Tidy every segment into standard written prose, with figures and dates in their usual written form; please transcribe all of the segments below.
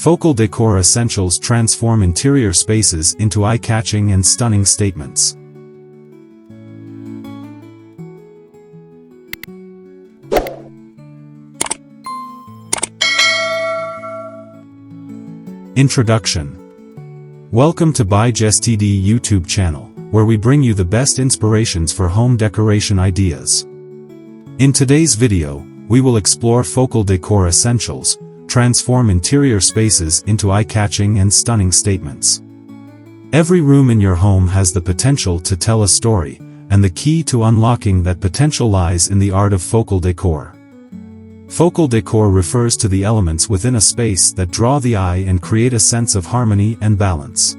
Focal Decor Essentials transform interior spaces into eye-catching and stunning statements. Introduction. Welcome to ByJustTD YouTube channel, where we bring you the best inspirations for home decoration ideas. In today's video, we will explore Focal Decor Essentials, transform interior spaces into eye-catching and stunning statements. Every room in your home has the potential to tell a story, and the key to unlocking that potential lies in the art of focal decor. Focal decor refers to the elements within a space that draw the eye and create a sense of harmony and balance.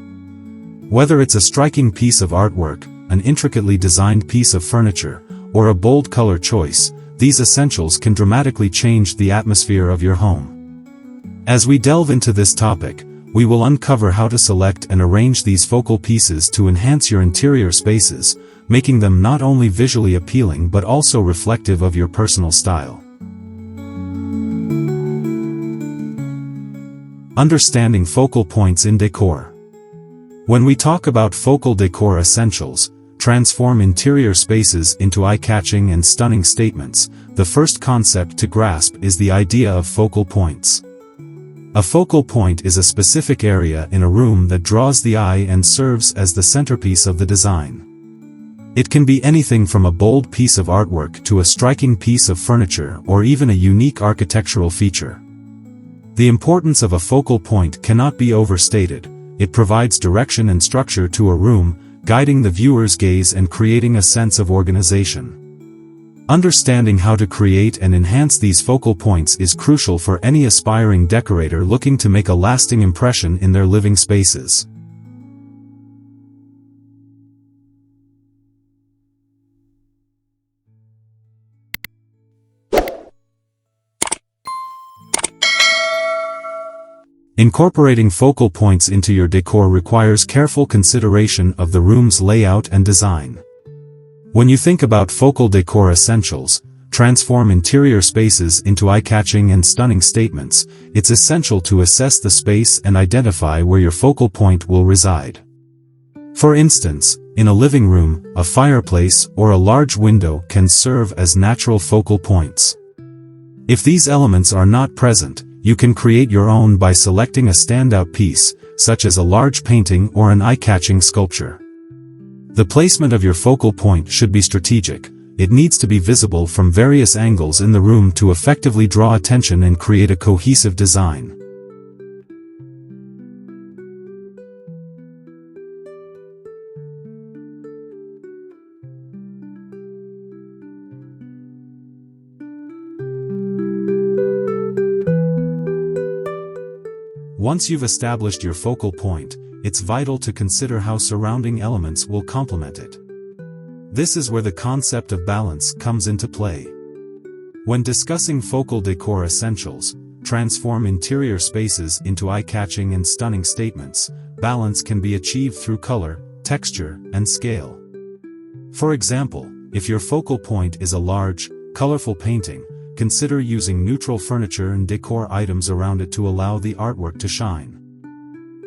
Whether it's a striking piece of artwork, an intricately designed piece of furniture, or a bold color choice, these essentials can dramatically change the atmosphere of your home. As we delve into this topic, we will uncover how to select and arrange these focal pieces to enhance your interior spaces, making them not only visually appealing but also reflective of your personal style. Understanding focal points in decor. When we talk about focal decor essentials, transform interior spaces into eye-catching and stunning statements, the first concept to grasp is the idea of focal points. A focal point is a specific area in a room that draws the eye and serves as the centerpiece of the design. It can be anything from a bold piece of artwork to a striking piece of furniture or even a unique architectural feature. The importance of a focal point cannot be overstated. It provides direction and structure to a room, guiding the viewer's gaze and creating a sense of organization. Understanding how to create and enhance these focal points is crucial for any aspiring decorator looking to make a lasting impression in their living spaces. Incorporating focal points into your decor requires careful consideration of the room's layout and design. When you think about focal decor essentials, transform interior spaces into eye-catching and stunning statements, it's essential to assess the space and identify where your focal point will reside. For instance, in a living room, a fireplace or a large window can serve as natural focal points. If these elements are not present, you can create your own by selecting a standout piece, such as a large painting or an eye-catching sculpture. The placement of your focal point should be strategic. It needs to be visible from various angles in the room to effectively draw attention and create a cohesive design. Once you've established your focal point, it's vital to consider how surrounding elements will complement it. This is where the concept of balance comes into play. When discussing focal decor essentials, transform interior spaces into eye-catching and stunning statements, balance can be achieved through color, texture, and scale. For example, if your focal point is a large, colorful painting, consider using neutral furniture and decor items around it to allow the artwork to shine.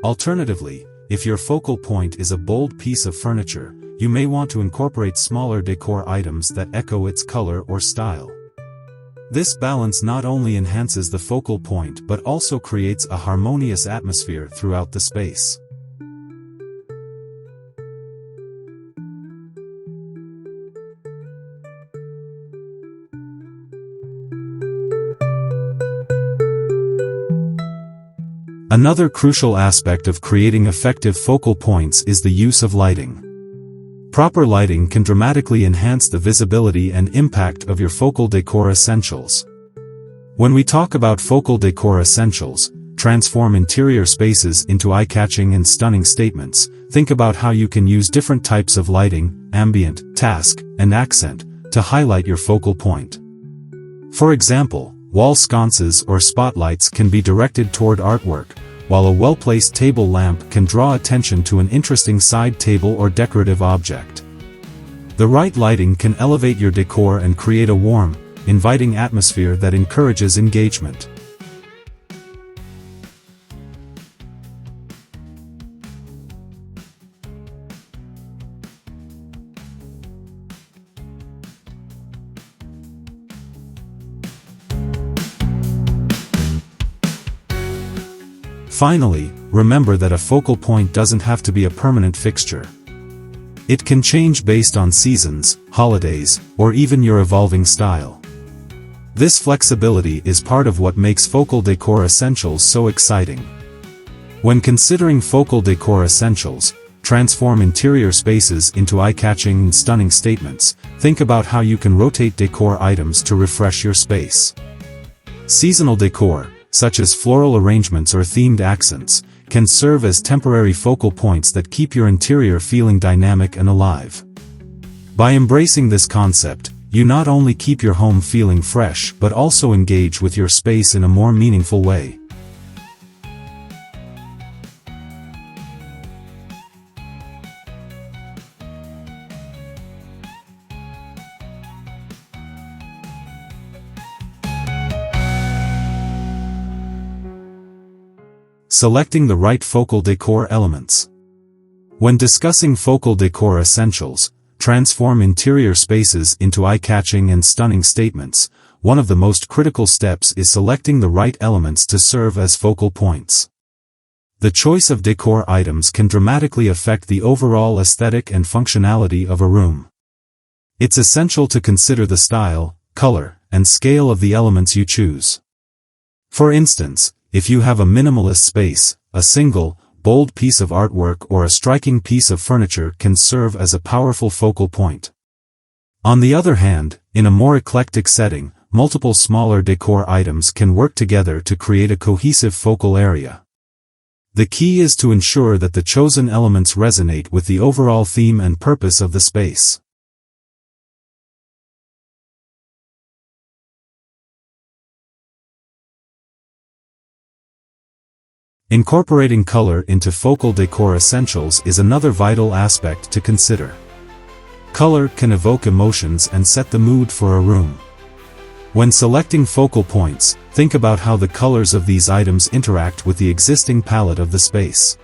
Alternatively, if your focal point is a bold piece of furniture, you may want to incorporate smaller decor items that echo its color or style. This balance not only enhances the focal point but also creates a harmonious atmosphere throughout the space. Another crucial aspect of creating effective focal points is the use of lighting. Proper lighting can dramatically enhance the visibility and impact of your focal decor essentials. When we talk about focal decor essentials, transform interior spaces into eye-catching and stunning statements, think about how you can use different types of lighting, ambient, task, and accent, to highlight your focal point. For example, wall sconces or spotlights can be directed toward artwork, while a well-placed table lamp can draw attention to an interesting side table or decorative object. The right lighting can elevate your decor and create a warm, inviting atmosphere that encourages engagement. Finally, remember that a focal point doesn't have to be a permanent fixture. It can change based on seasons, holidays, or even your evolving style. This flexibility is part of what makes focal decor essentials so exciting. When considering focal decor essentials, transform interior spaces into eye-catching and stunning statements, think about how you can rotate decor items to refresh your space. Seasonal decor, such as floral arrangements or themed accents, can serve as temporary focal points that keep your interior feeling dynamic and alive. By embracing this concept, you not only keep your home feeling fresh but also engage with your space in a more meaningful way. Selecting the right focal decor elements. When discussing focal decor essentials, transform interior spaces into eye-catching and stunning statements, one of the most critical steps is selecting the right elements to serve as focal points. The choice of decor items can dramatically affect the overall aesthetic and functionality of a room. It's essential to consider the style, color, and scale of the elements you choose. For instance, if you have a minimalist space, a single, bold piece of artwork or a striking piece of furniture can serve as a powerful focal point. On the other hand, in a more eclectic setting, multiple smaller decor items can work together to create a cohesive focal area. The key is to ensure that the chosen elements resonate with the overall theme and purpose of the space. Incorporating color into focal decor essentials is another vital aspect to consider. Color can evoke emotions and set the mood for a room. When selecting focal points, think about how the colors of these items interact with the existing palette of the space.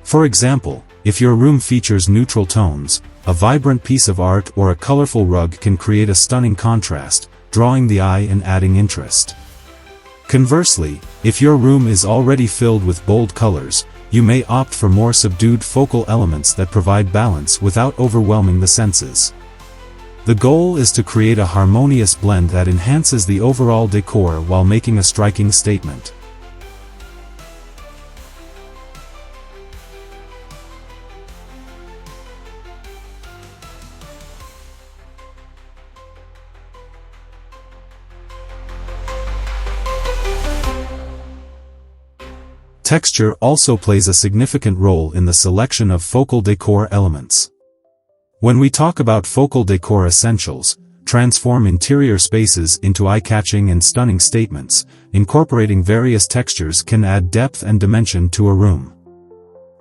For example, if your room features neutral tones, a vibrant piece of art or a colorful rug can create a stunning contrast, drawing the eye and adding interest. Conversely, if your room is already filled with bold colors, you may opt for more subdued focal elements that provide balance without overwhelming the senses. The goal is to create a harmonious blend that enhances the overall decor while making a striking statement. Texture also plays a significant role in the selection of focal decor elements. When we talk about focal decor essentials, transform interior spaces into eye-catching and stunning statements, incorporating various textures can add depth and dimension to a room.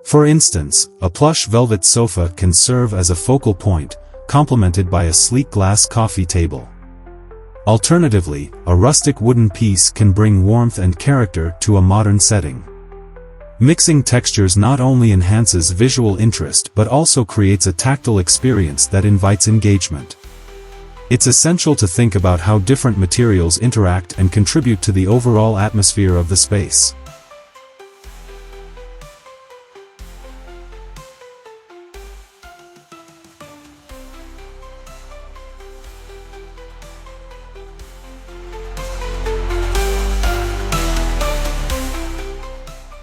For instance, a plush velvet sofa can serve as a focal point, complemented by a sleek glass coffee table. Alternatively, a rustic wooden piece can bring warmth and character to a modern setting. Mixing textures not only enhances visual interest but also creates a tactile experience that invites engagement. It's essential to think about how different materials interact and contribute to the overall atmosphere of the space.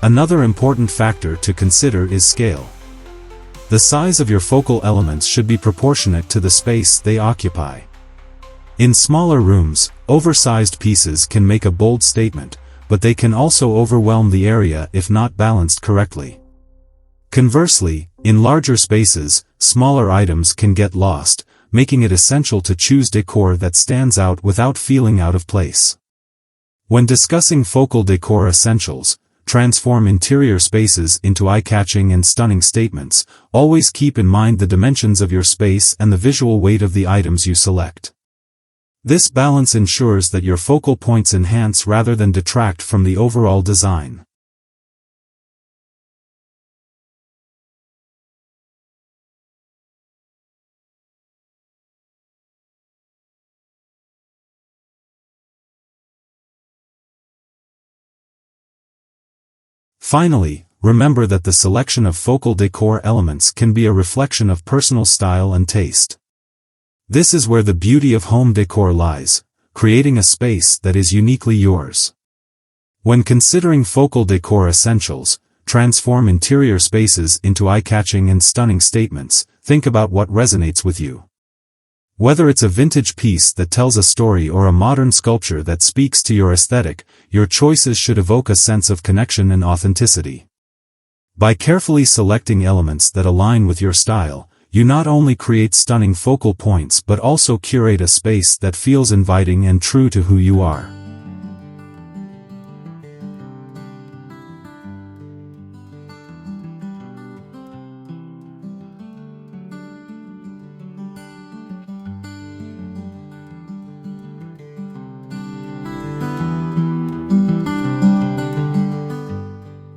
Another important factor to consider is scale. The size of your focal elements should be proportionate to the space they occupy. In smaller rooms, oversized pieces can make a bold statement, but they can also overwhelm the area if not balanced correctly. Conversely, in larger spaces, smaller items can get lost, making it essential to choose decor that stands out without feeling out of place. When discussing focal decor essentials, transform interior spaces into eye-catching and stunning statements, always keep in mind the dimensions of your space and the visual weight of the items you select. This balance ensures that your focal points enhance rather than detract from the overall design. Finally, remember that the selection of focal decor elements can be a reflection of personal style and taste. This is where the beauty of home decor lies, creating a space that is uniquely yours. When considering focal decor essentials, transform interior spaces into eye-catching and stunning statements, think about what resonates with you. Whether it's a vintage piece that tells a story or a modern sculpture that speaks to your aesthetic, your choices should evoke a sense of connection and authenticity. By carefully selecting elements that align with your style, you not only create stunning focal points but also curate a space that feels inviting and true to who you are.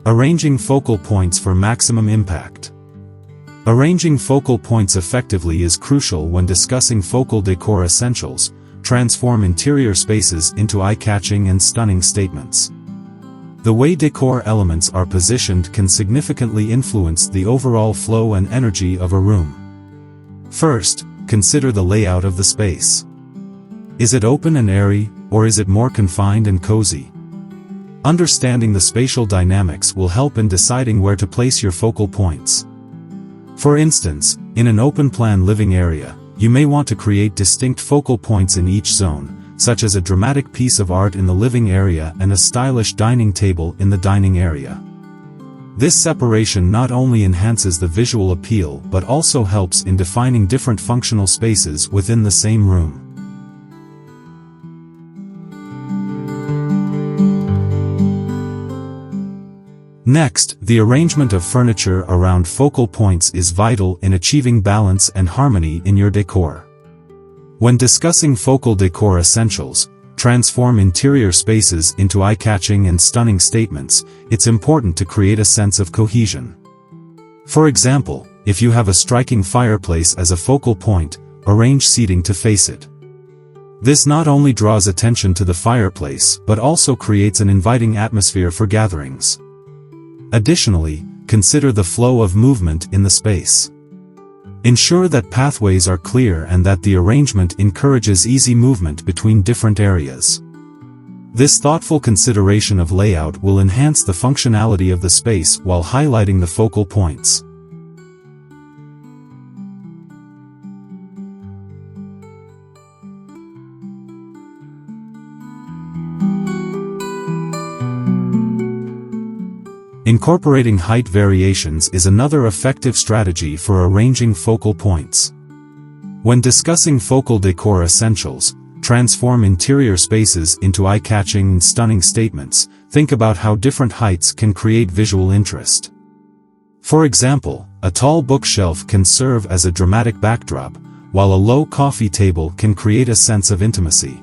Arranging focal points for maximum impact. Arranging focal points effectively is crucial when discussing focal decor essentials. Transform interior spaces into eye-catching and stunning statements. The way decor elements are positioned can significantly influence the overall flow and energy of a room. First, consider the layout of the space. Is it open and airy, or is it more confined and cozy? Understanding the spatial dynamics will help in deciding where to place your focal points. For instance, in an open-plan living area, you may want to create distinct focal points in each zone, such as a dramatic piece of art in the living area and a stylish dining table in the dining area. This separation not only enhances the visual appeal but also helps in defining different functional spaces within the same room. Next, the arrangement of furniture around focal points is vital in achieving balance and harmony in your decor. When discussing focal decor essentials, transform interior spaces into eye-catching and stunning statements, it's important to create a sense of cohesion. For example, if you have a striking fireplace as a focal point, arrange seating to face it. This not only draws attention to the fireplace but also creates an inviting atmosphere for gatherings. Additionally, consider the flow of movement in the space. Ensure that pathways are clear and that the arrangement encourages easy movement between different areas. This thoughtful consideration of layout will enhance the functionality of the space while highlighting the focal points. Incorporating height variations is another effective strategy for arranging focal points. When discussing focal decor essentials, transform interior spaces into eye-catching and stunning statements, think about how different heights can create visual interest. For example, a tall bookshelf can serve as a dramatic backdrop, while a low coffee table can create a sense of intimacy.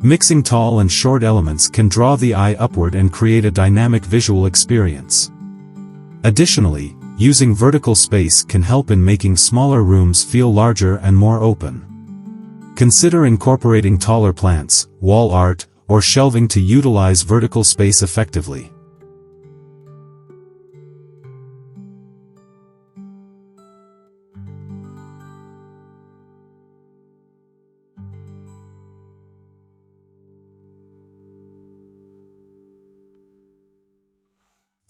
Mixing tall and short elements can draw the eye upward and create a dynamic visual experience. Additionally, using vertical space can help in making smaller rooms feel larger and more open. Consider incorporating taller plants, wall art, or shelving to utilize vertical space effectively.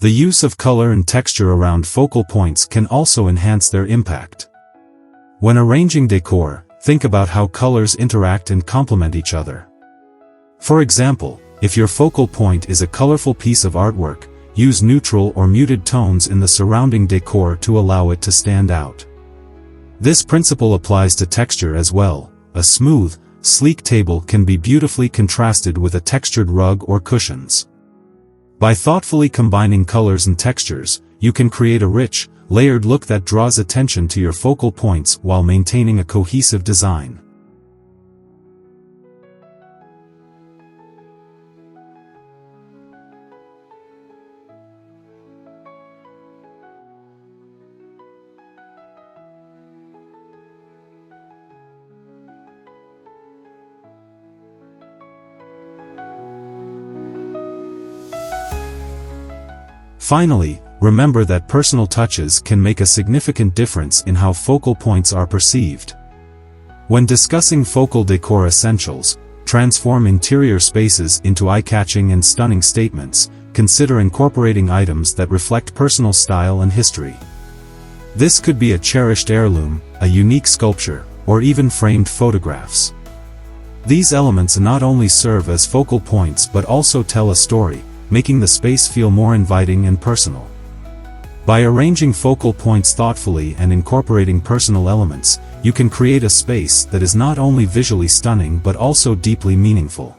The use of color and texture around focal points can also enhance their impact. When arranging decor, think about how colors interact and complement each other. For example, if your focal point is a colorful piece of artwork, use neutral or muted tones in the surrounding decor to allow it to stand out. This principle applies to texture as well. A smooth, sleek table can be beautifully contrasted with a textured rug or cushions. By thoughtfully combining colors and textures, you can create a rich, layered look that draws attention to your focal points while maintaining a cohesive design. Finally, remember that personal touches can make a significant difference in how focal points are perceived. When discussing focal decor essentials, transform interior spaces into eye-catching and stunning statements, consider incorporating items that reflect personal style and history. This could be a cherished heirloom, a unique sculpture, or even framed photographs. These elements not only serve as focal points but also tell a story, making the space feel more inviting and personal. By arranging focal points thoughtfully and incorporating personal elements, you can create a space that is not only visually stunning but also deeply meaningful.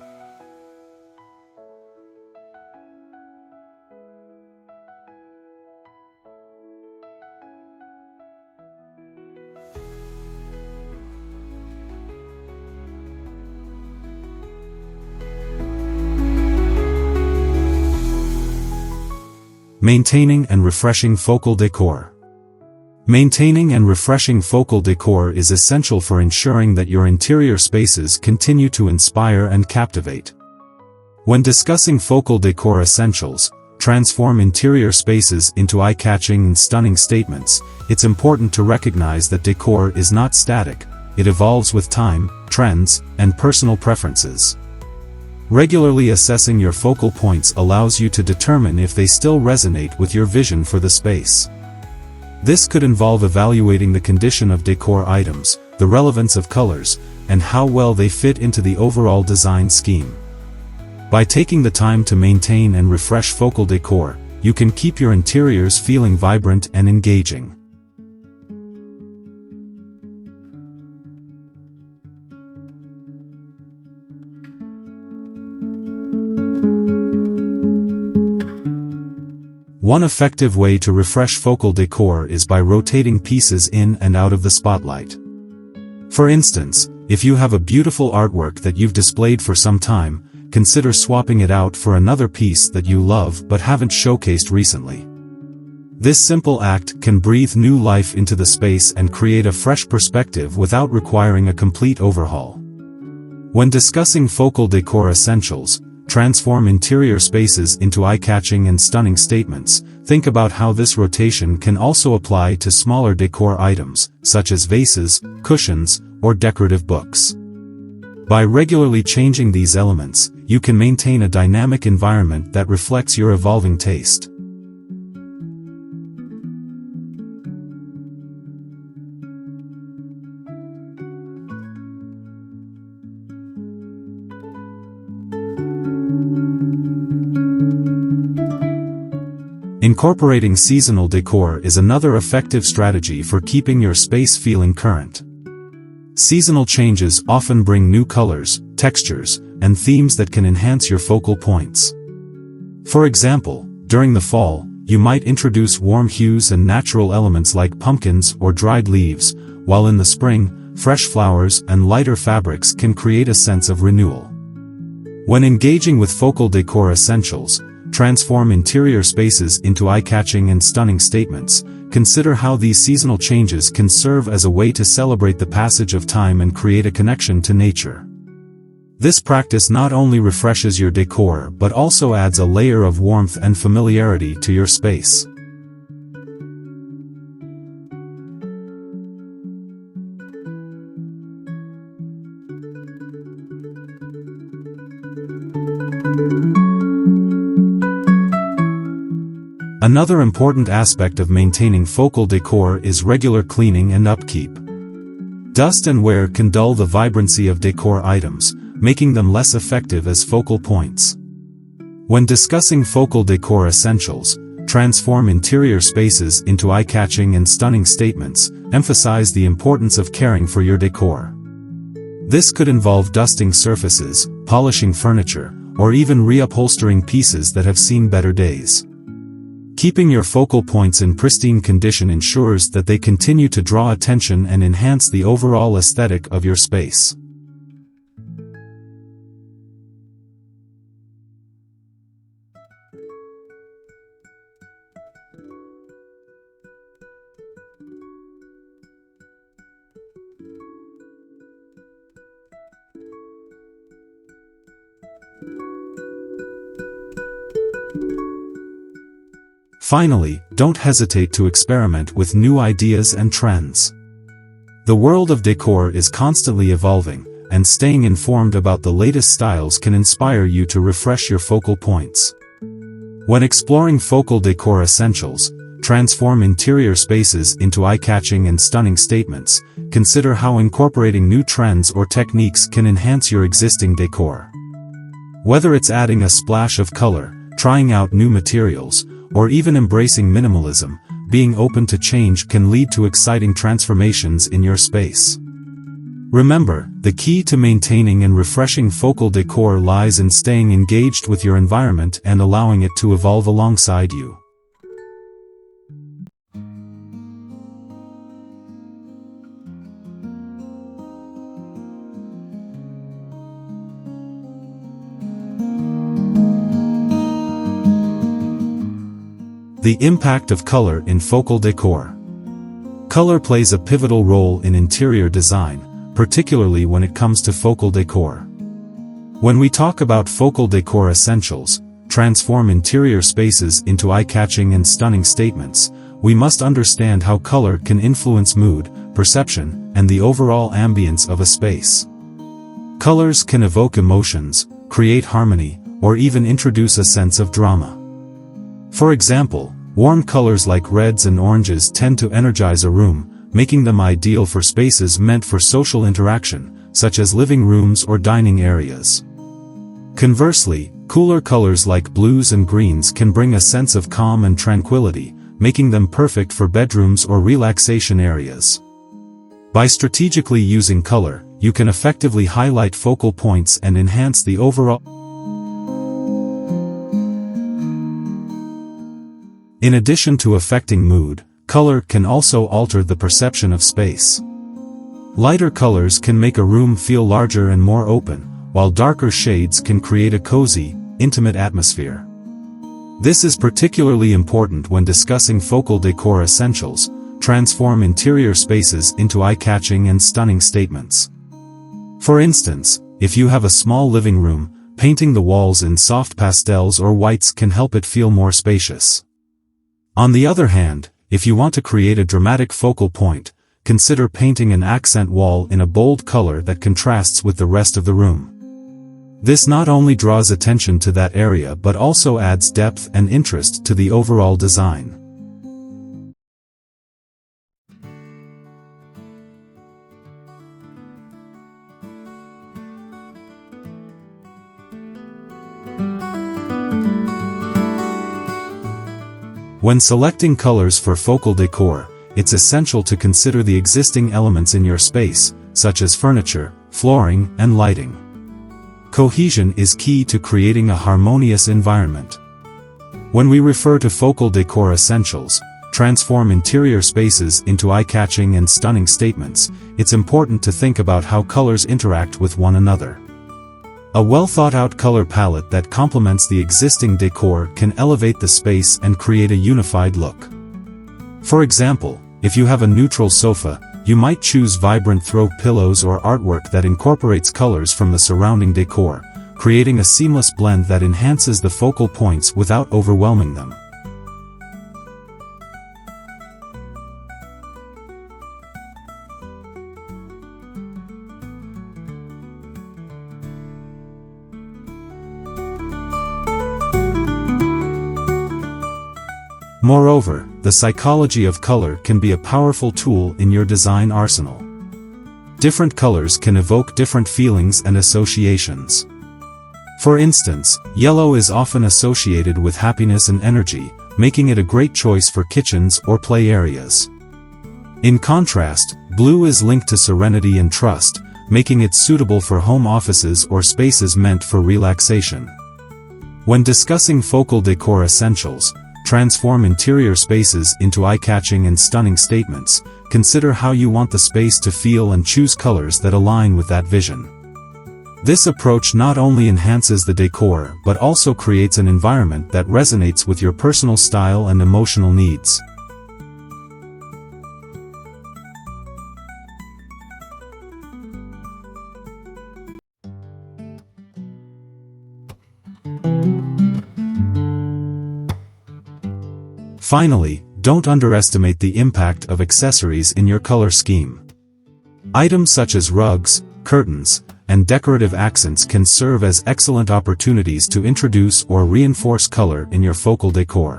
Maintaining and refreshing focal decor. Maintaining and refreshing focal decor is essential for ensuring that your interior spaces continue to inspire and captivate. When discussing focal decor essentials, transform interior spaces into eye-catching and stunning statements, it's important to recognize that decor is not static, it evolves with time, trends, and personal preferences. Regularly assessing your focal points allows you to determine if they still resonate with your vision for the space. This could involve evaluating the condition of decor items, the relevance of colors, and how well they fit into the overall design scheme. By taking the time to maintain and refresh focal decor, you can keep your interiors feeling vibrant and engaging. One effective way to refresh focal decor is by rotating pieces in and out of the spotlight. For instance, if you have a beautiful artwork that you've displayed for some time, consider swapping it out for another piece that you love but haven't showcased recently. This simple act can breathe new life into the space and create a fresh perspective without requiring a complete overhaul. When discussing focal decor essentials, transform interior spaces into eye-catching and stunning statements, think about how this rotation can also apply to smaller decor items, such as vases, cushions, or decorative books. By regularly changing these elements, you can maintain a dynamic environment that reflects your evolving taste. Incorporating seasonal decor is another effective strategy for keeping your space feeling current. Seasonal changes often bring new colors, textures, and themes that can enhance your focal points. For example, during the fall, you might introduce warm hues and natural elements like pumpkins or dried leaves, while in the spring, fresh flowers and lighter fabrics can create a sense of renewal. When engaging with focal decor essentials, transform interior spaces into eye-catching and stunning statements. Consider how these seasonal changes can serve as a way to celebrate the passage of time and create a connection to nature. This practice not only refreshes your decor but also adds a layer of warmth and familiarity to your space. Another important aspect of maintaining focal decor is regular cleaning and upkeep. Dust and wear can dull the vibrancy of decor items, making them less effective as focal points. When discussing focal decor essentials, transform interior spaces into eye-catching and stunning statements, emphasize the importance of caring for your decor. This could involve dusting surfaces, polishing furniture, or even reupholstering pieces that have seen better days. Keeping your focal points in pristine condition ensures that they continue to draw attention and enhance the overall aesthetic of your space. Finally, don't hesitate to experiment with new ideas and trends. The world of decor is constantly evolving, and staying informed about the latest styles can inspire you to refresh your focal points. When exploring focal decor essentials, transform interior spaces into eye-catching and stunning statements, consider how incorporating new trends or techniques can enhance your existing decor. Whether it's adding a splash of color, trying out new materials, or even embracing minimalism, being open to change can lead to exciting transformations in your space. Remember, the key to maintaining and refreshing focal decor lies in staying engaged with your environment and allowing it to evolve alongside you. The impact of color in focal decor. Color plays a pivotal role in interior design, particularly when it comes to focal decor. When we talk about focal decor essentials, transform interior spaces into eye-catching and stunning statements, we must understand how color can influence mood, perception, and the overall ambience of a space. Colors can evoke emotions, create harmony, or even introduce a sense of drama. For example, warm colors like reds and oranges tend to energize a room, making them ideal for spaces meant for social interaction, such as living rooms or dining areas. Conversely, cooler colors like blues and greens can bring a sense of calm and tranquility, making them perfect for bedrooms or relaxation areas. By strategically using color, you can effectively highlight focal points and enhance the overall. In addition to affecting mood, color can also alter the perception of space. Lighter colors can make a room feel larger and more open, while darker shades can create a cozy, intimate atmosphere. This is particularly important when discussing focal decor essentials. Transform interior spaces into eye-catching and stunning statements. For instance, if you have a small living room, painting the walls in soft pastels or whites can help it feel more spacious. On the other hand, if you want to create a dramatic focal point, consider painting an accent wall in a bold color that contrasts with the rest of the room. This not only draws attention to that area but also adds depth and interest to the overall design. When selecting colors for focal decor, it's essential to consider the existing elements in your space, such as furniture, flooring, and lighting. Cohesion is key to creating a harmonious environment. When we refer to focal decor essentials, transform interior spaces into eye-catching and stunning statements, it's important to think about how colors interact with one another. A well-thought-out color palette that complements the existing decor can elevate the space and create a unified look. For example, if you have a neutral sofa, you might choose vibrant throw pillows or artwork that incorporates colors from the surrounding decor, creating a seamless blend that enhances the focal points without overwhelming them. Moreover, the psychology of color can be a powerful tool in your design arsenal. Different colors can evoke different feelings and associations. For instance, yellow is often associated with happiness and energy, making it a great choice for kitchens or play areas. In contrast, blue is linked to serenity and trust, making it suitable for home offices or spaces meant for relaxation. When discussing focal decor essentials, transform interior spaces into eye-catching and stunning statements, consider how you want the space to feel and choose colors that align with that vision. This approach not only enhances the decor but also creates an environment that resonates with your personal style and emotional needs. Finally, don't underestimate the impact of accessories in your color scheme. Items such as rugs, curtains, and decorative accents can serve as excellent opportunities to introduce or reinforce color in your focal decor.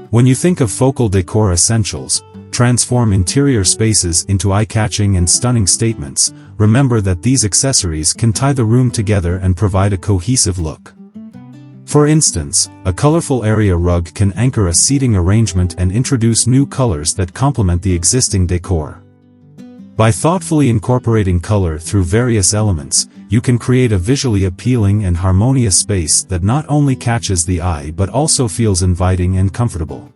When you think of focal decor essentials, transform interior spaces into eye-catching and stunning statements, remember that these accessories can tie the room together and provide a cohesive look. For instance, a colorful area rug can anchor a seating arrangement and introduce new colors that complement the existing decor. By thoughtfully incorporating color through various elements, you can create a visually appealing and harmonious space that not only catches the eye but also feels inviting and comfortable.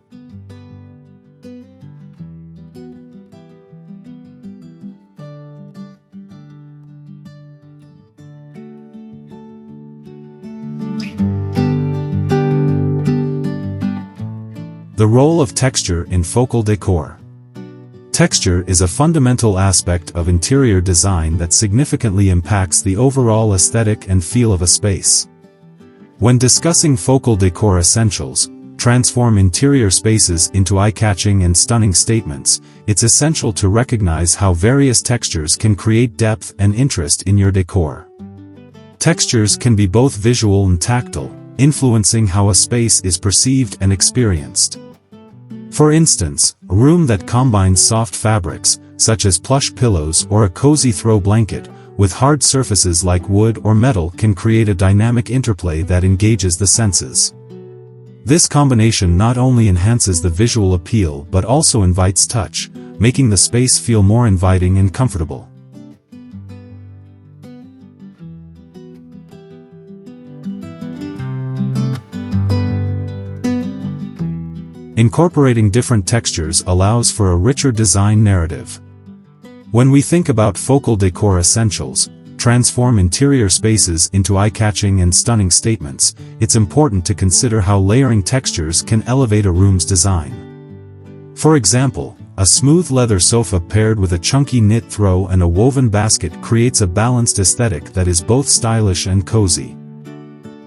The role of texture in focal decor. Texture is a fundamental aspect of interior design that significantly impacts the overall aesthetic and feel of a space. When discussing focal decor essentials, transform interior spaces into eye-catching and stunning statements, it's essential to recognize how various textures can create depth and interest in your decor. Textures can be both visual and tactile, influencing how a space is perceived and experienced. For instance, a room that combines soft fabrics, such as plush pillows or a cozy throw blanket, with hard surfaces like wood or metal can create a dynamic interplay that engages the senses. This combination not only enhances the visual appeal but also invites touch, making the space feel more inviting and comfortable. Incorporating different textures allows for a richer design narrative. When we think about focal decor essentials, transform interior spaces into eye-catching and stunning statements, it's important to consider how layering textures can elevate a room's design. For example, a smooth leather sofa paired with a chunky knit throw and a woven basket creates a balanced aesthetic that is both stylish and cozy.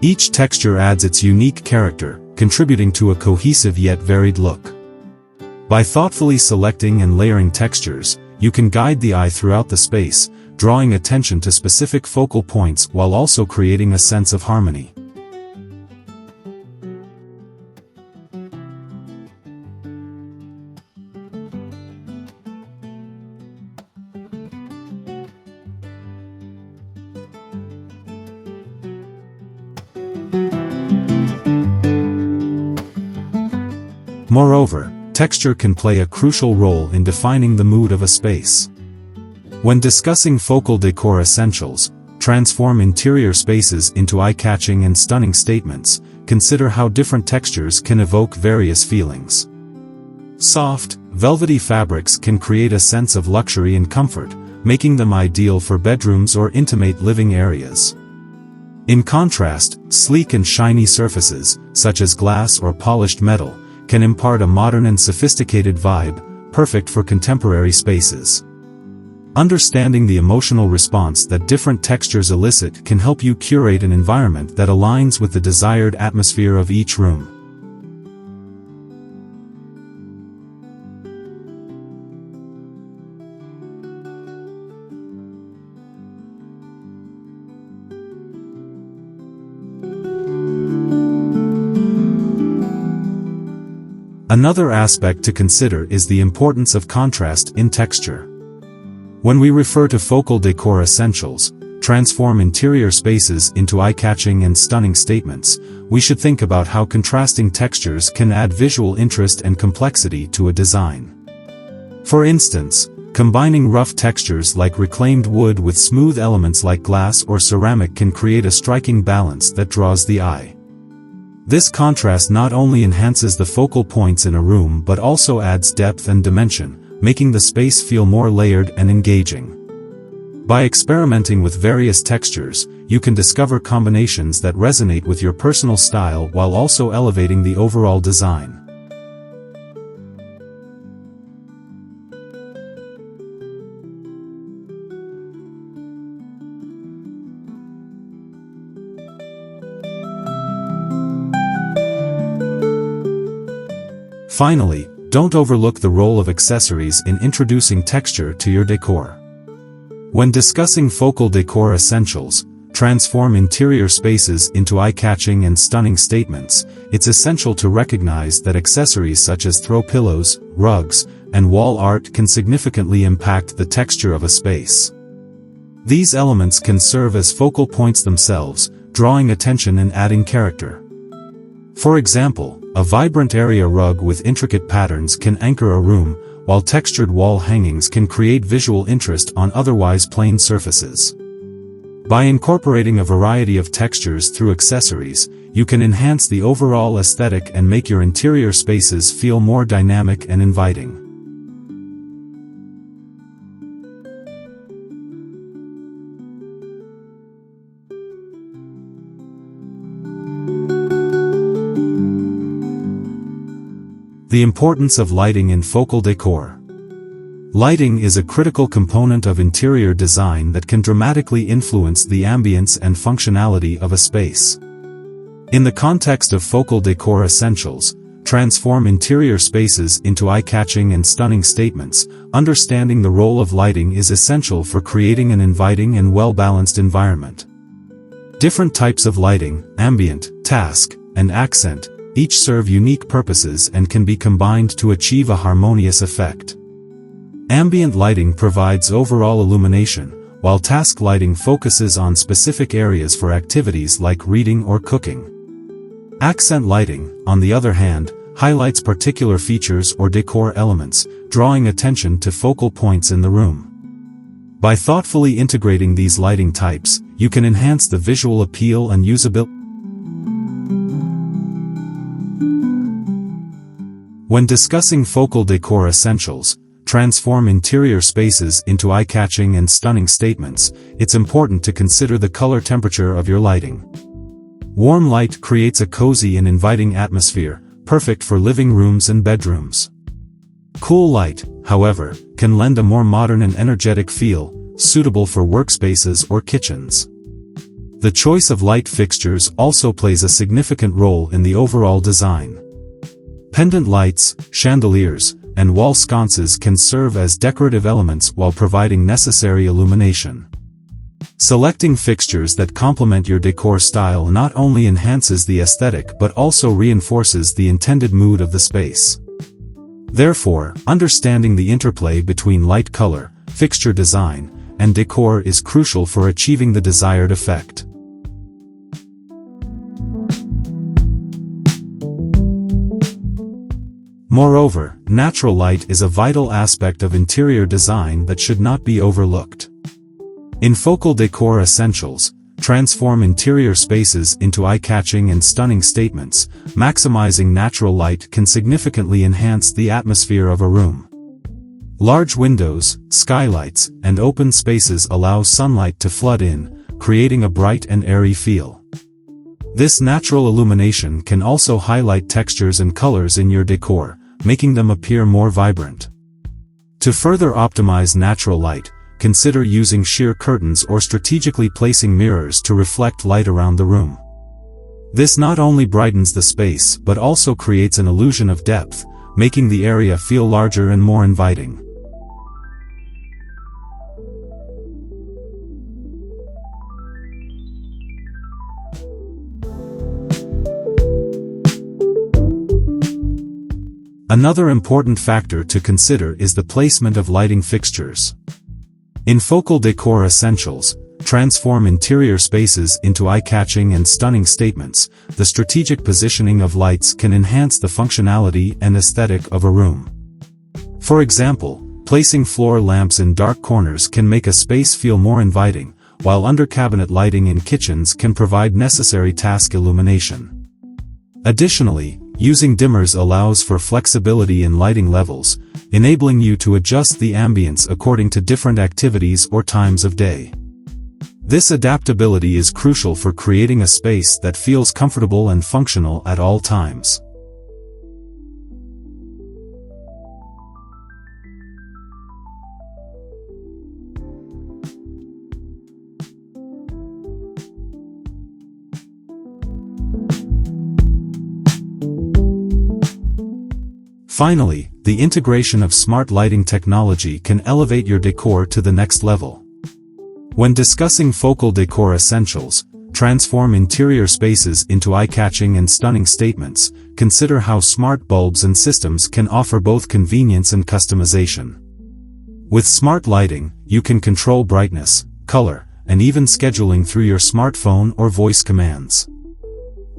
Each texture adds its unique character, contributing to a cohesive yet varied look. By thoughtfully selecting and layering textures, you can guide the eye throughout the space, drawing attention to specific focal points while also creating a sense of harmony. Moreover, texture can play a crucial role in defining the mood of a space. When discussing focal decor essentials, transform interior spaces into eye-catching and stunning statements, consider how different textures can evoke various feelings. Soft, velvety fabrics can create a sense of luxury and comfort, making them ideal for bedrooms or intimate living areas. In contrast, sleek and shiny surfaces, such as glass or polished metal, can impart a modern and sophisticated vibe, perfect for contemporary spaces. Understanding the emotional response that different textures elicit can help you curate an environment that aligns with the desired atmosphere of each room. Another aspect to consider is the importance of contrast in texture. When we refer to focal decor essentials, transform interior spaces into eye-catching and stunning statements, we should think about how contrasting textures can add visual interest and complexity to a design. For instance, combining rough textures like reclaimed wood with smooth elements like glass or ceramic can create a striking balance that draws the eye. This contrast not only enhances the focal points in a room but also adds depth and dimension, making the space feel more layered and engaging. By experimenting with various textures, you can discover combinations that resonate with your personal style while also elevating the overall design. Finally, don't overlook the role of accessories in introducing texture to your decor. When discussing focal decor essentials, transform interior spaces into eye-catching and stunning statements, it's essential to recognize that accessories such as throw pillows, rugs, and wall art can significantly impact the texture of a space. These elements can serve as focal points themselves, drawing attention and adding character. For example, a vibrant area rug with intricate patterns can anchor a room, while textured wall hangings can create visual interest on otherwise plain surfaces. By incorporating a variety of textures through accessories, you can enhance the overall aesthetic and make your interior spaces feel more dynamic and inviting. The importance of lighting in focal decor. Lighting is a critical component of interior design that can dramatically influence the ambience and functionality of a space. In the context of focal decor essentials, transform interior spaces into eye-catching and stunning statements. Understanding the role of lighting is essential for creating an inviting and well-balanced environment. Different types of lighting, ambient, task, and accent, each serve unique purposes and can be combined to achieve a harmonious effect. Ambient lighting provides overall illumination, while task lighting focuses on specific areas for activities like reading or cooking. Accent lighting, on the other hand, highlights particular features or decor elements, drawing attention to focal points in the room. By thoughtfully integrating these lighting types, you can enhance the visual appeal and usability. When discussing focal decor essentials, transform interior spaces into eye-catching and stunning statements, it's important to consider the color temperature of your lighting. Warm light creates a cozy and inviting atmosphere, perfect for living rooms and bedrooms. Cool light, however, can lend a more modern and energetic feel, suitable for workspaces or kitchens. The choice of light fixtures also plays a significant role in the overall design. Pendant lights, chandeliers, and wall sconces can serve as decorative elements while providing necessary illumination. Selecting fixtures that complement your decor style not only enhances the aesthetic but also reinforces the intended mood of the space. Therefore, understanding the interplay between light color, fixture design, and decor is crucial for achieving the desired effect. Moreover, natural light is a vital aspect of interior design that should not be overlooked. In focal decor essentials, transform interior spaces into eye-catching and stunning statements. Maximizing natural light can significantly enhance the atmosphere of a room. Large windows, skylights, and open spaces allow sunlight to flood in, creating a bright and airy feel. This natural illumination can also highlight textures and colors in your decor, making them appear more vibrant. To further optimize natural light, consider using sheer curtains or strategically placing mirrors to reflect light around the room. This not only brightens the space but also creates an illusion of depth, making the area feel larger and more inviting. Another important factor to consider is the placement of lighting fixtures. In focal decor essentials, transform interior spaces into eye-catching and stunning statements. The strategic positioning of lights can enhance the functionality and aesthetic of a room. For example, placing floor lamps in dark corners can make a space feel more inviting, while under-cabinet lighting in kitchens can provide necessary task illumination. Additionally, using dimmers allows for flexibility in lighting levels, enabling you to adjust the ambience according to different activities or times of day. This adaptability is crucial for creating a space that feels comfortable and functional at all times. Finally, the integration of smart lighting technology can elevate your decor to the next level. When discussing focal decor essentials, transform interior spaces into eye-catching and stunning statements, consider how smart bulbs and systems can offer both convenience and customization. With smart lighting, you can control brightness, color, and even scheduling through your smartphone or voice commands.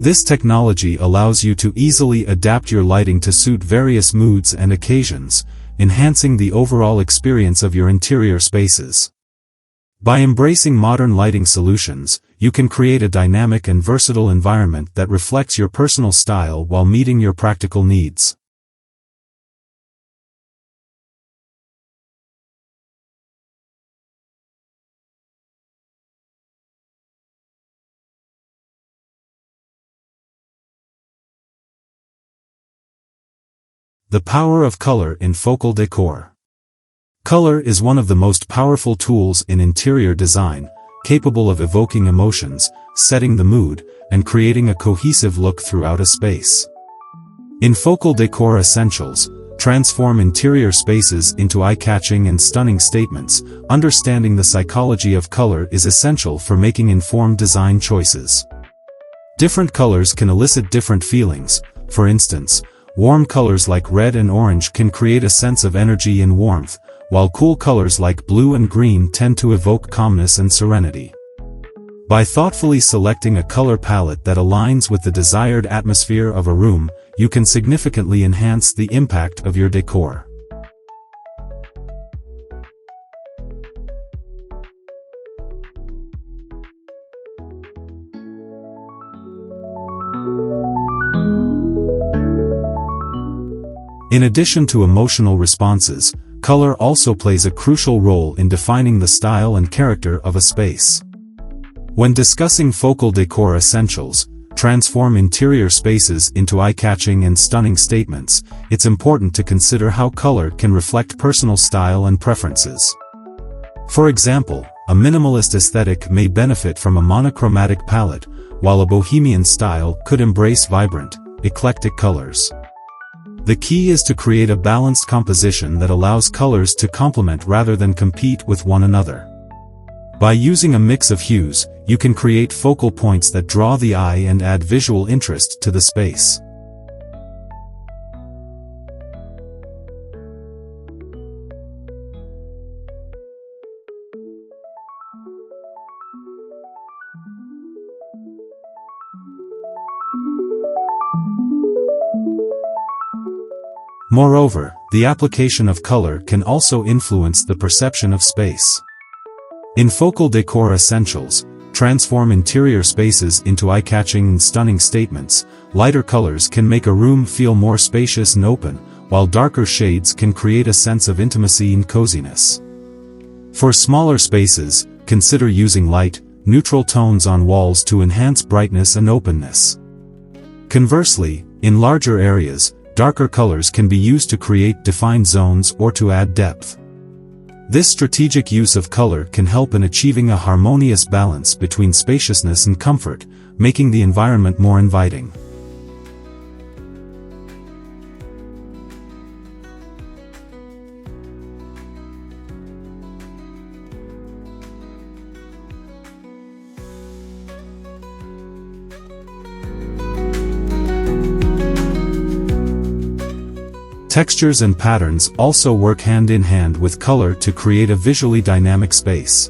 This technology allows you to easily adapt your lighting to suit various moods and occasions, enhancing the overall experience of your interior spaces. By embracing modern lighting solutions, you can create a dynamic and versatile environment that reflects your personal style while meeting your practical needs. The power of color in focal decor. Color is one of the most powerful tools in interior design, capable of evoking emotions, setting the mood, and creating a cohesive look throughout a space. In focal decor essentials, transform interior spaces into eye-catching and stunning statements. Understanding the psychology of color is essential for making informed design choices. Different colors can elicit different feelings. For instance, warm colors like red and orange can create a sense of energy and warmth, while cool colors like blue and green tend to evoke calmness and serenity. By thoughtfully selecting a color palette that aligns with the desired atmosphere of a room, you can significantly enhance the impact of your decor. In addition to emotional responses, color also plays a crucial role in defining the style and character of a space. When discussing focal decor essentials, transform interior spaces into eye-catching and stunning statements, it's important to consider how color can reflect personal style and preferences. For example, a minimalist aesthetic may benefit from a monochromatic palette, while a bohemian style could embrace vibrant, eclectic colors. The key is to create a balanced composition that allows colors to complement rather than compete with one another. By using a mix of hues, you can create focal points that draw the eye and add visual interest to the space. Moreover, the application of color can also influence the perception of space. In focal decor essentials, transform interior spaces into eye-catching and stunning statements. Lighter colors can make a room feel more spacious and open, while darker shades can create a sense of intimacy and coziness. For smaller spaces, consider using light, neutral tones on walls to enhance brightness and openness. Conversely, in larger areas, darker colors can be used to create defined zones or to add depth. This strategic use of color can help in achieving a harmonious balance between spaciousness and comfort, making the environment more inviting. Textures and patterns also work hand in hand with color to create a visually dynamic space.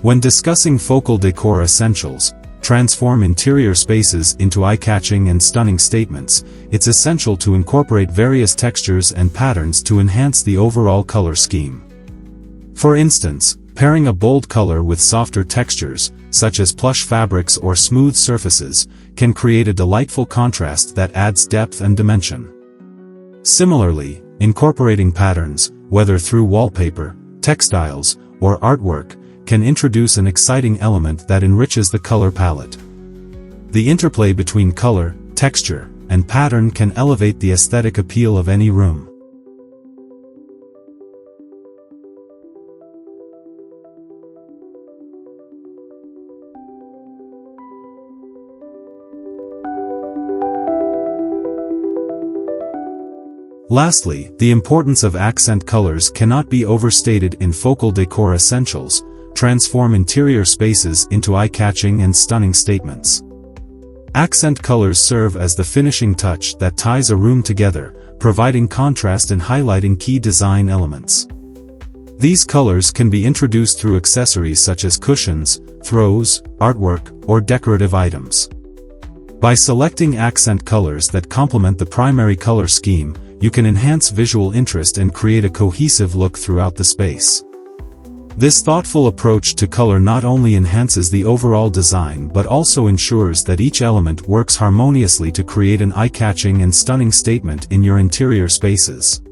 When discussing focal decor essentials, transform interior spaces into eye-catching and stunning statements, it's essential to incorporate various textures and patterns to enhance the overall color scheme. For instance, pairing a bold color with softer textures, such as plush fabrics or smooth surfaces, can create a delightful contrast that adds depth and dimension. Similarly, incorporating patterns, whether through wallpaper, textiles, or artwork, can introduce an exciting element that enriches the color palette. The interplay between color, texture, and pattern can elevate the aesthetic appeal of any room. Lastly, the importance of accent colors cannot be overstated in Focal Decor Essentials. Transform interior spaces into eye-catching and stunning statements. Accent colors serve as the finishing touch that ties a room together, providing contrast and highlighting key design elements. These colors can be introduced through accessories such as cushions, throws, artwork, or decorative items. By selecting accent colors that complement the primary color scheme, you can enhance visual interest and create a cohesive look throughout the space. This thoughtful approach to color not only enhances the overall design but also ensures that each element works harmoniously to create an eye-catching and stunning statement in your interior spaces.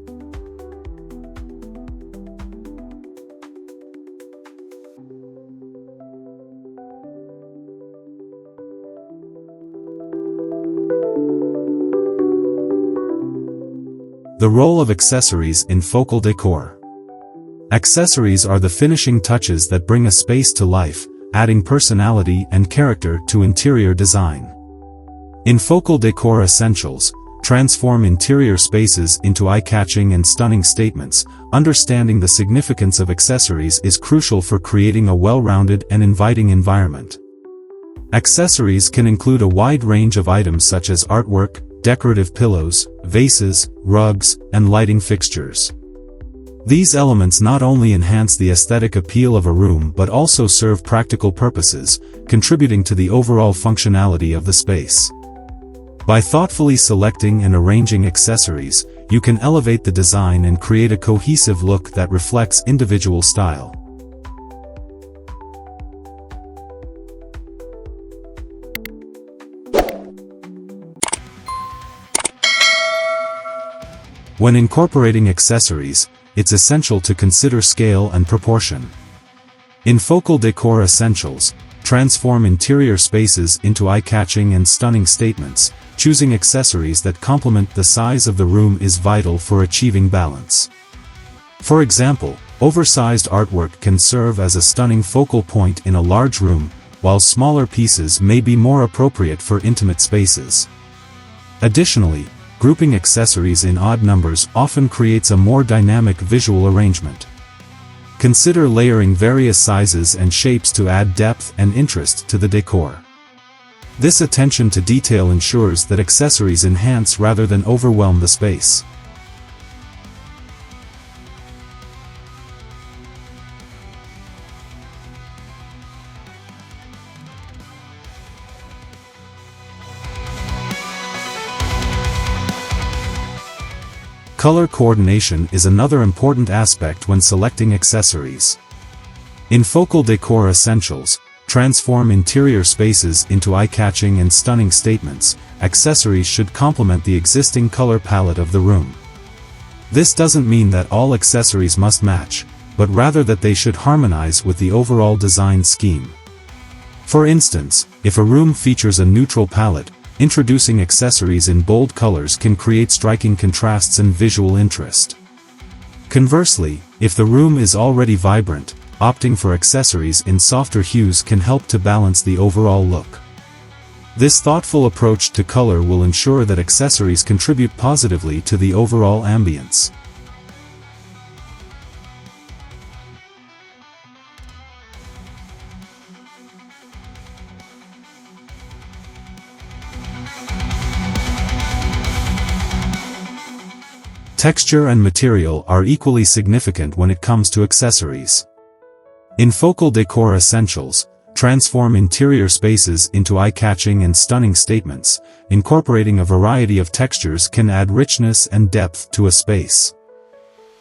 The role of accessories in focal decor. Accessories are the finishing touches that bring a space to life, adding personality and character to interior design. In Focal Decor Essentials, transform interior spaces into eye-catching and stunning statements. Understanding the significance of accessories is crucial for creating a well-rounded and inviting environment. Accessories can include a wide range of items such as artwork, decorative pillows, vases, rugs, and lighting fixtures. These elements not only enhance the aesthetic appeal of a room but also serve practical purposes, contributing to the overall functionality of the space. By thoughtfully selecting and arranging accessories, you can elevate the design and create a cohesive look that reflects individual style. When incorporating accessories, it's essential to consider scale and proportion. In Focal Decor Essentials, transform interior spaces into eye-catching and stunning statements. Choosing accessories that complement the size of the room is vital for achieving balance. For example, oversized artwork can serve as a stunning focal point in a large room, while smaller pieces may be more appropriate for intimate spaces. Additionally, grouping accessories in odd numbers often creates a more dynamic visual arrangement. Consider layering various sizes and shapes to add depth and interest to the decor. This attention to detail ensures that accessories enhance rather than overwhelm the space. Color coordination is another important aspect when selecting accessories. In Focal Decor Essentials, transform interior spaces into eye-catching and stunning statements. Accessories should complement the existing color palette of the room. This doesn't mean that all accessories must match, but rather that they should harmonize with the overall design scheme. For instance, if a room features a neutral palette, introducing accessories in bold colors can create striking contrasts and visual interest. Conversely, if the room is already vibrant, opting for accessories in softer hues can help to balance the overall look. This thoughtful approach to color will ensure that accessories contribute positively to the overall ambience. Texture and material are equally significant when it comes to accessories. In Focal Decor Essentials, transform interior spaces into eye-catching and stunning statements. Incorporating a variety of textures can add richness and depth to a space.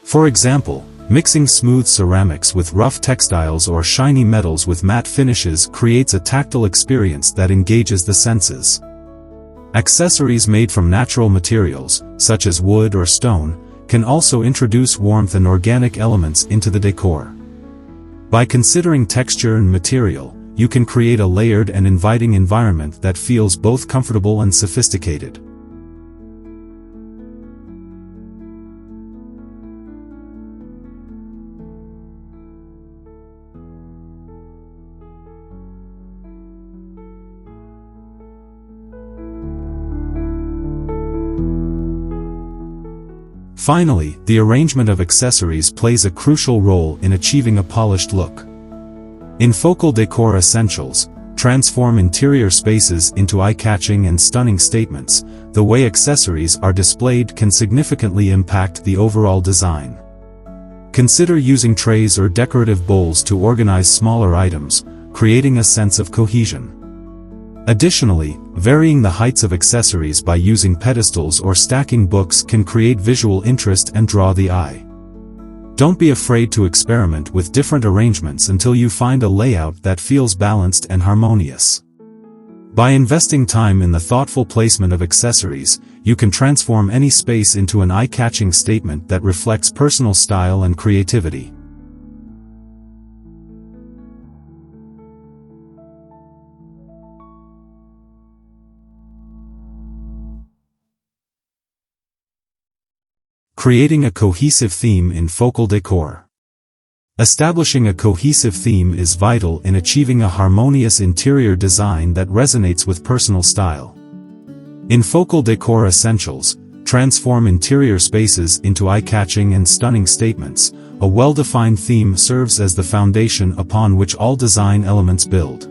For example, mixing smooth ceramics with rough textiles or shiny metals with matte finishes creates a tactile experience that engages the senses. Accessories made from natural materials, such as wood or stone, can also introduce warmth and organic elements into the decor. By considering texture and material, you can create a layered and inviting environment that feels both comfortable and sophisticated. Finally, the arrangement of accessories plays a crucial role in achieving a polished look. In Focal Decor Essentials, transform interior spaces into eye-catching and stunning statements. The way accessories are displayed can significantly impact the overall design. Consider using trays or decorative bowls to organize smaller items, creating a sense of cohesion. Additionally, varying the heights of accessories by using pedestals or stacking books can create visual interest and draw the eye. Don't be afraid to experiment with different arrangements until you find a layout that feels balanced and harmonious. By investing time in the thoughtful placement of accessories, you can transform any space into an eye-catching statement that reflects personal style and creativity. Creating a cohesive theme in focal decor. Establishing a cohesive theme is vital in achieving a harmonious interior design that resonates with personal style. In Focal Decor Essentials, transform interior spaces into eye-catching and stunning statements. A well-defined theme serves as the foundation upon which all design elements build.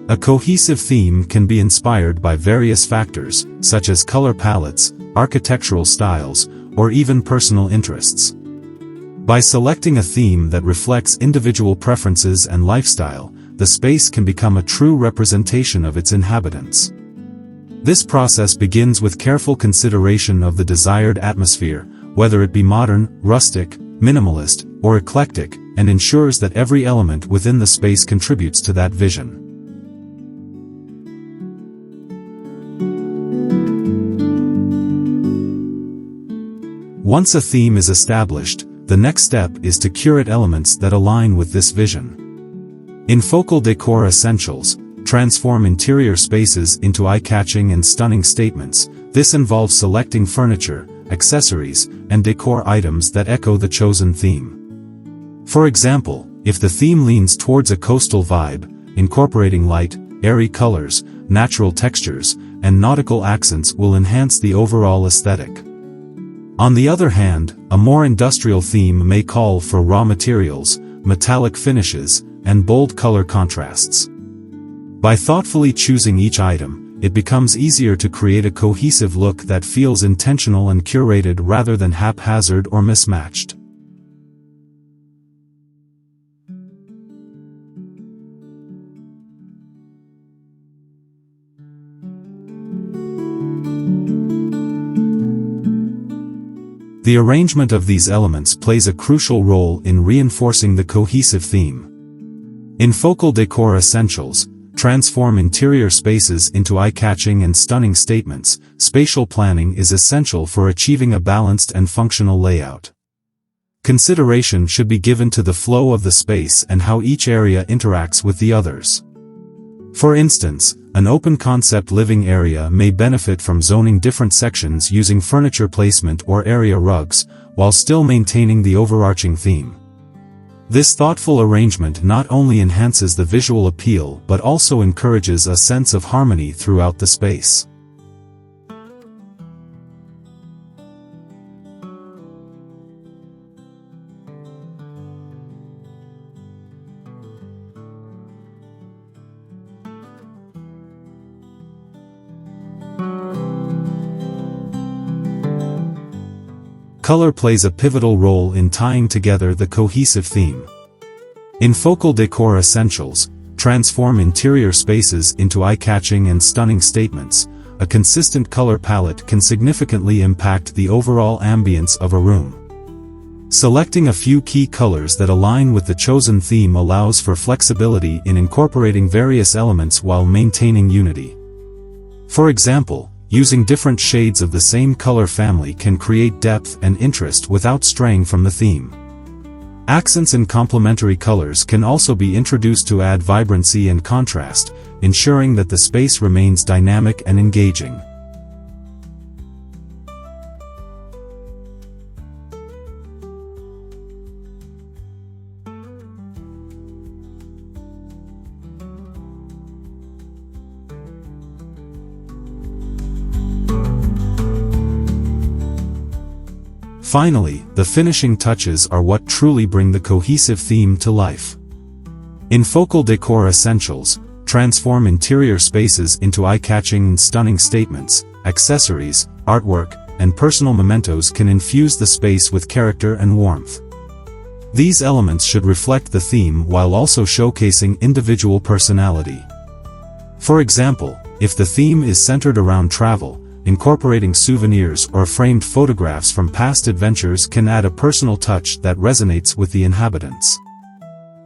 A cohesive theme can be inspired by various factors, such as color palettes, architectural styles, or even personal interests. By selecting a theme that reflects individual preferences and lifestyle, the space can become a true representation of its inhabitants. This process begins with careful consideration of the desired atmosphere, whether it be modern, rustic, minimalist, or eclectic, and ensures that every element within the space contributes to that vision. Once a theme is established, the next step is to curate elements that align with this vision. In Focal Decor Essentials, transform interior spaces into eye-catching and stunning statements. This involves selecting furniture, accessories, and decor items that echo the chosen theme. For example, if the theme leans towards a coastal vibe, incorporating light, airy colors, natural textures, and nautical accents will enhance the overall aesthetic. On the other hand, a more industrial theme may call for raw materials, metallic finishes, and bold color contrasts. By thoughtfully choosing each item, it becomes easier to create a cohesive look that feels intentional and curated rather than haphazard or mismatched. The arrangement of these elements plays a crucial role in reinforcing the cohesive theme. In Focal Decor Essentials, transform interior spaces into eye-catching and stunning statements. Spatial planning is essential for achieving a balanced and functional layout. Consideration should be given to the flow of the space and how each area interacts with the others. For instance, an open-concept living area may benefit from zoning different sections using furniture placement or area rugs, while still maintaining the overarching theme. This thoughtful arrangement not only enhances the visual appeal but also encourages a sense of harmony throughout the space. Color plays a pivotal role in tying together the cohesive theme. In Focal Decor Essentials, transform interior spaces into eye-catching and stunning statements. A consistent color palette can significantly impact the overall ambience of a room. Selecting a few key colors that align with the chosen theme allows for flexibility in incorporating various elements while maintaining unity. For example, using different shades of the same color family can create depth and interest without straying from the theme. Accents in complementary colors can also be introduced to add vibrancy and contrast, ensuring that the space remains dynamic and engaging. Finally, the finishing touches are what truly bring the cohesive theme to life. In Focal Decor Essentials, transform interior spaces into eye-catching and stunning statements. Accessories, artwork, and personal mementos can infuse the space with character and warmth. These elements should reflect the theme while also showcasing individual personality. For example, if the theme is centered around travel, incorporating souvenirs or framed photographs from past adventures can add a personal touch that resonates with the inhabitants.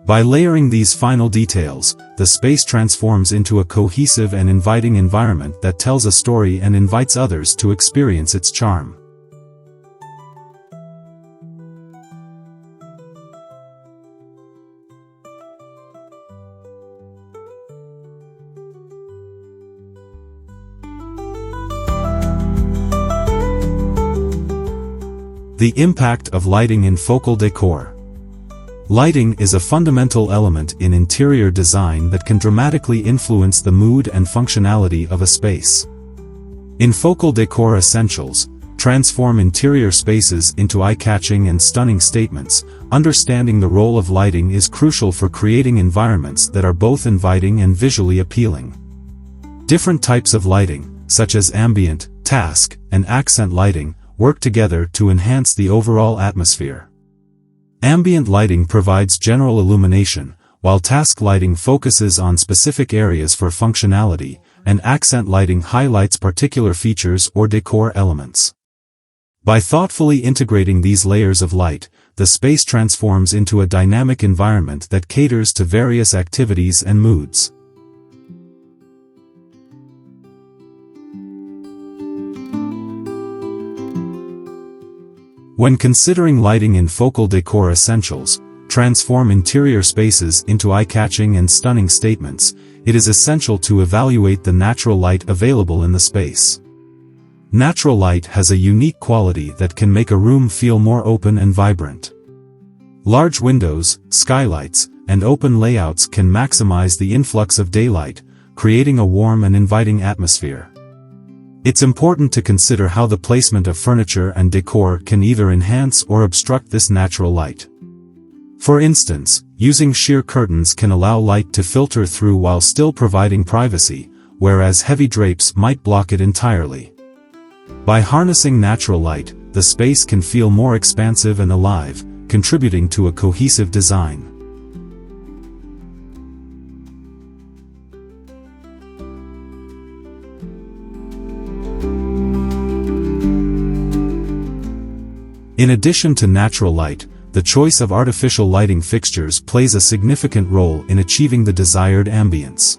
By layering these final details, the space transforms into a cohesive and inviting environment that tells a story and invites others to experience its charm. The impact of lighting in focal decor. Lighting is a fundamental element in interior design that can dramatically influence the mood and functionality of a space. In Focal Decor Essentials, transform interior spaces into eye-catching and stunning statements. Understanding the role of lighting is crucial for creating environments that are both inviting and visually appealing. Different types of lighting, such as ambient, task, and accent lighting, work together to enhance the overall atmosphere. Ambient lighting provides general illumination, while task lighting focuses on specific areas for functionality, and accent lighting highlights particular features or decor elements. By thoughtfully integrating these layers of light, the space transforms into a dynamic environment that caters to various activities and moods. When considering lighting in Focal Decor Essentials, transform interior spaces into eye-catching and stunning statements, it is essential to evaluate the natural light available in the space. Natural light has a unique quality that can make a room feel more open and vibrant. Large windows, skylights, and open layouts can maximize the influx of daylight, creating a warm and inviting atmosphere. It's important to consider how the placement of furniture and decor can either enhance or obstruct this natural light. For instance, using sheer curtains can allow light to filter through while still providing privacy, whereas heavy drapes might block it entirely. By harnessing natural light, the space can feel more expansive and alive, contributing to a cohesive design. In addition to natural light, the choice of artificial lighting fixtures plays a significant role in achieving the desired ambience.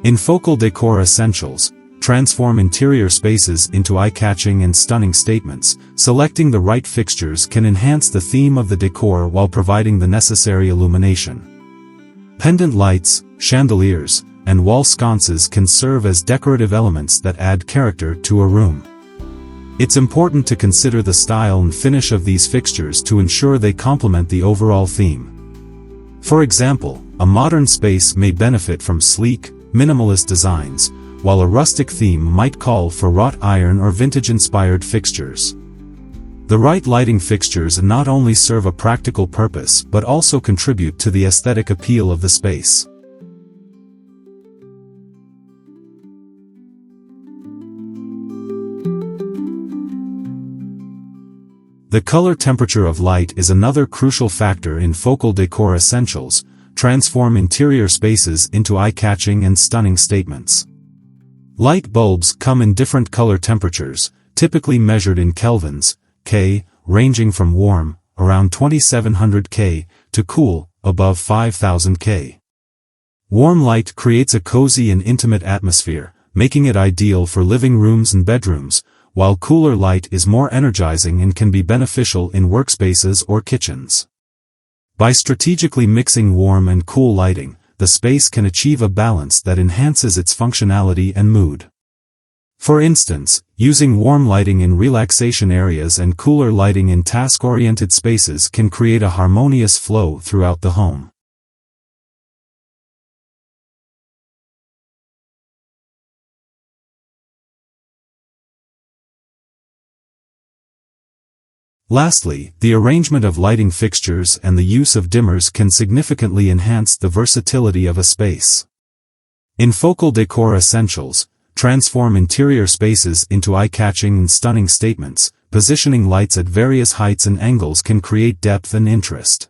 In Focal Decor Essentials, transform interior spaces into eye-catching and stunning statements. Selecting the right fixtures can enhance the theme of the decor while providing the necessary illumination. Pendant lights, chandeliers, and wall sconces can serve as decorative elements that add character to a room. It's important to consider the style and finish of these fixtures to ensure they complement the overall theme. For example, a modern space may benefit from sleek, minimalist designs, while a rustic theme might call for wrought iron or vintage-inspired fixtures. The right lighting fixtures not only serve a practical purpose but also contribute to the aesthetic appeal of the space. The color temperature of light is another crucial factor in Focal Decor Essentials. Transform interior spaces into eye-catching and stunning statements. Light bulbs come in different color temperatures, typically measured in kelvins, K, ranging from warm, around 2700 K, to cool, above 5000 K. Warm light creates a cozy and intimate atmosphere, making it ideal for living rooms and bedrooms, while cooler light is more energizing and can be beneficial in workspaces or kitchens. By strategically mixing warm and cool lighting, the space can achieve a balance that enhances its functionality and mood. For instance, using warm lighting in relaxation areas and cooler lighting in task-oriented spaces can create a harmonious flow throughout the home. Lastly, the arrangement of lighting fixtures and the use of dimmers can significantly enhance the versatility of a space. In Focal Decor Essentials, transform interior spaces into eye-catching and stunning statements. Positioning lights at various heights and angles can create depth and interest.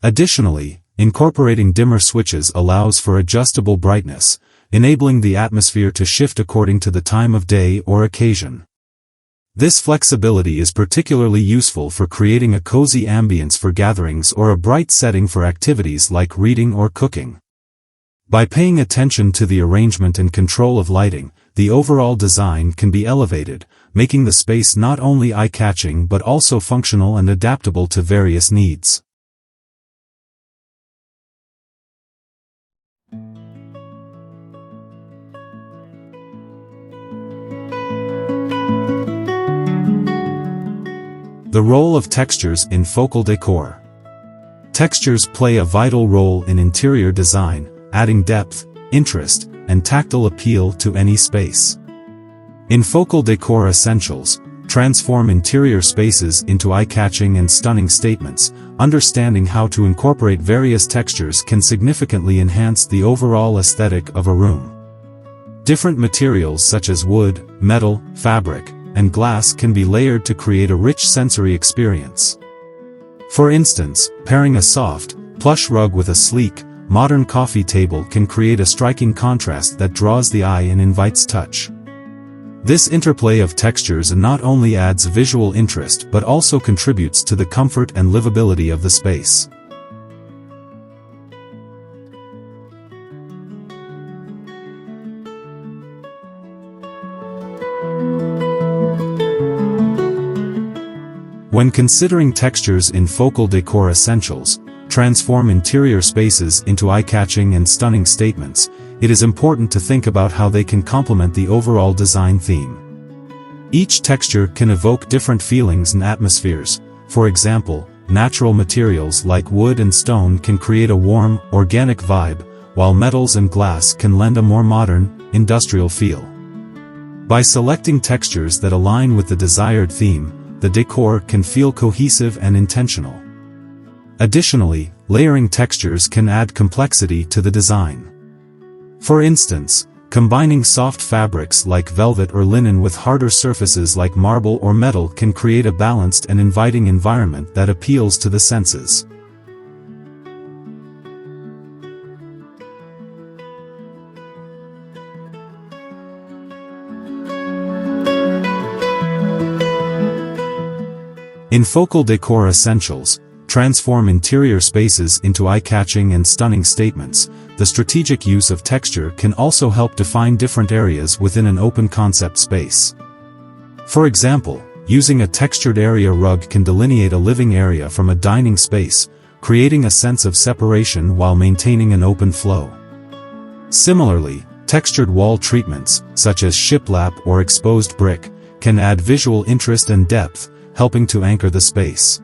Additionally, incorporating dimmer switches allows for adjustable brightness, enabling the atmosphere to shift according to the time of day or occasion. This flexibility is particularly useful for creating a cozy ambience for gatherings or a bright setting for activities like reading or cooking. By paying attention to the arrangement and control of lighting, the overall design can be elevated, making the space not only eye-catching but also functional and adaptable to various needs. The role of textures in focal decor. Textures play a vital role in interior design, adding depth, interest, and tactile appeal to any space. In Focal Decor Essentials, transform interior spaces into eye-catching and stunning statements. Understanding how to incorporate various textures can significantly enhance the overall aesthetic of a room. Different materials such as wood, metal, fabric, and glass can be layered to create a rich sensory experience. For instance, pairing a soft, plush rug with a sleek, modern coffee table can create a striking contrast that draws the eye and invites touch. This interplay of textures not only adds visual interest but also contributes to the comfort and livability of the space. When considering textures in Focal Decor Essentials, transform interior spaces into eye-catching and stunning statements, it is important to think about how they can complement the overall design theme. Each texture can evoke different feelings and atmospheres. For example, natural materials like wood and stone can create a warm, organic vibe, while metals and glass can lend a more modern, industrial feel. By selecting textures that align with the desired theme, the decor can feel cohesive and intentional. Additionally, layering textures can add complexity to the design. For instance, combining soft fabrics like velvet or linen with harder surfaces like marble or metal can create a balanced and inviting environment that appeals to the senses. In Focal Decor Essentials, transform interior spaces into eye-catching and stunning statements. The strategic use of texture can also help define different areas within an open concept space. For example, using a textured area rug can delineate a living area from a dining space, creating a sense of separation while maintaining an open flow. Similarly, textured wall treatments, such as shiplap or exposed brick, can add visual interest and depth, helping to anchor the space.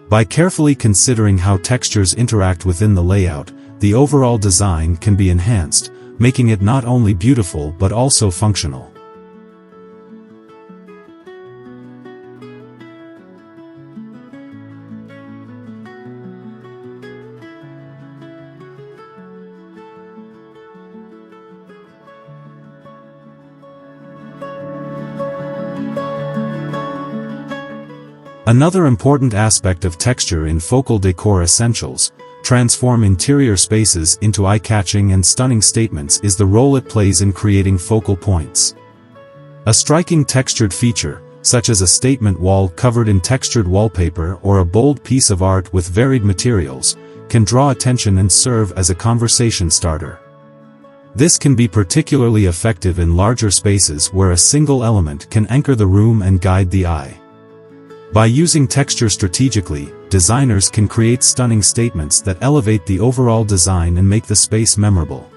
By carefully considering how textures interact within the layout, the overall design can be enhanced, making it not only beautiful but also functional. Another important aspect of texture in Focal Decor Essentials, transform interior spaces into eye-catching and stunning statements, is the role it plays in creating focal points. A striking textured feature, such as a statement wall covered in textured wallpaper or a bold piece of art with varied materials, can draw attention and serve as a conversation starter. This can be particularly effective in larger spaces where a single element can anchor the room and guide the eye. By using texture strategically, designers can create stunning statements that elevate the overall design and make the space memorable.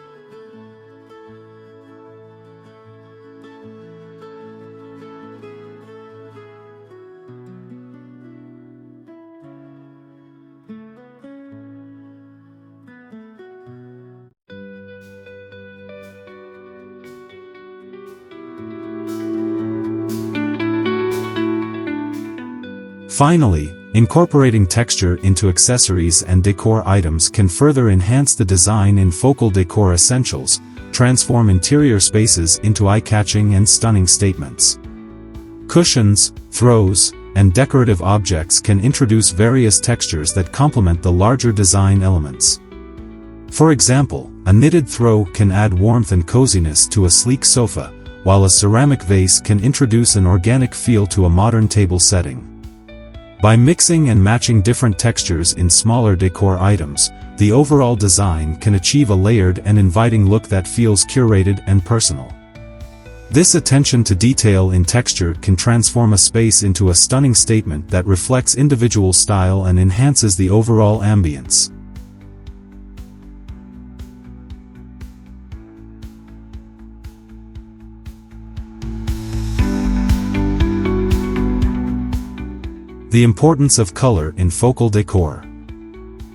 Finally, incorporating texture into accessories and decor items can further enhance the design in Focal Decor Essentials, transform interior spaces into eye-catching and stunning statements. Cushions, throws, and decorative objects can introduce various textures that complement the larger design elements. For example, a knitted throw can add warmth and coziness to a sleek sofa, while a ceramic vase can introduce an organic feel to a modern table setting. By mixing and matching different textures in smaller decor items, the overall design can achieve a layered and inviting look that feels curated and personal. This attention to detail in texture can transform a space into a stunning statement that reflects individual style and enhances the overall ambience. The importance of color in focal decor.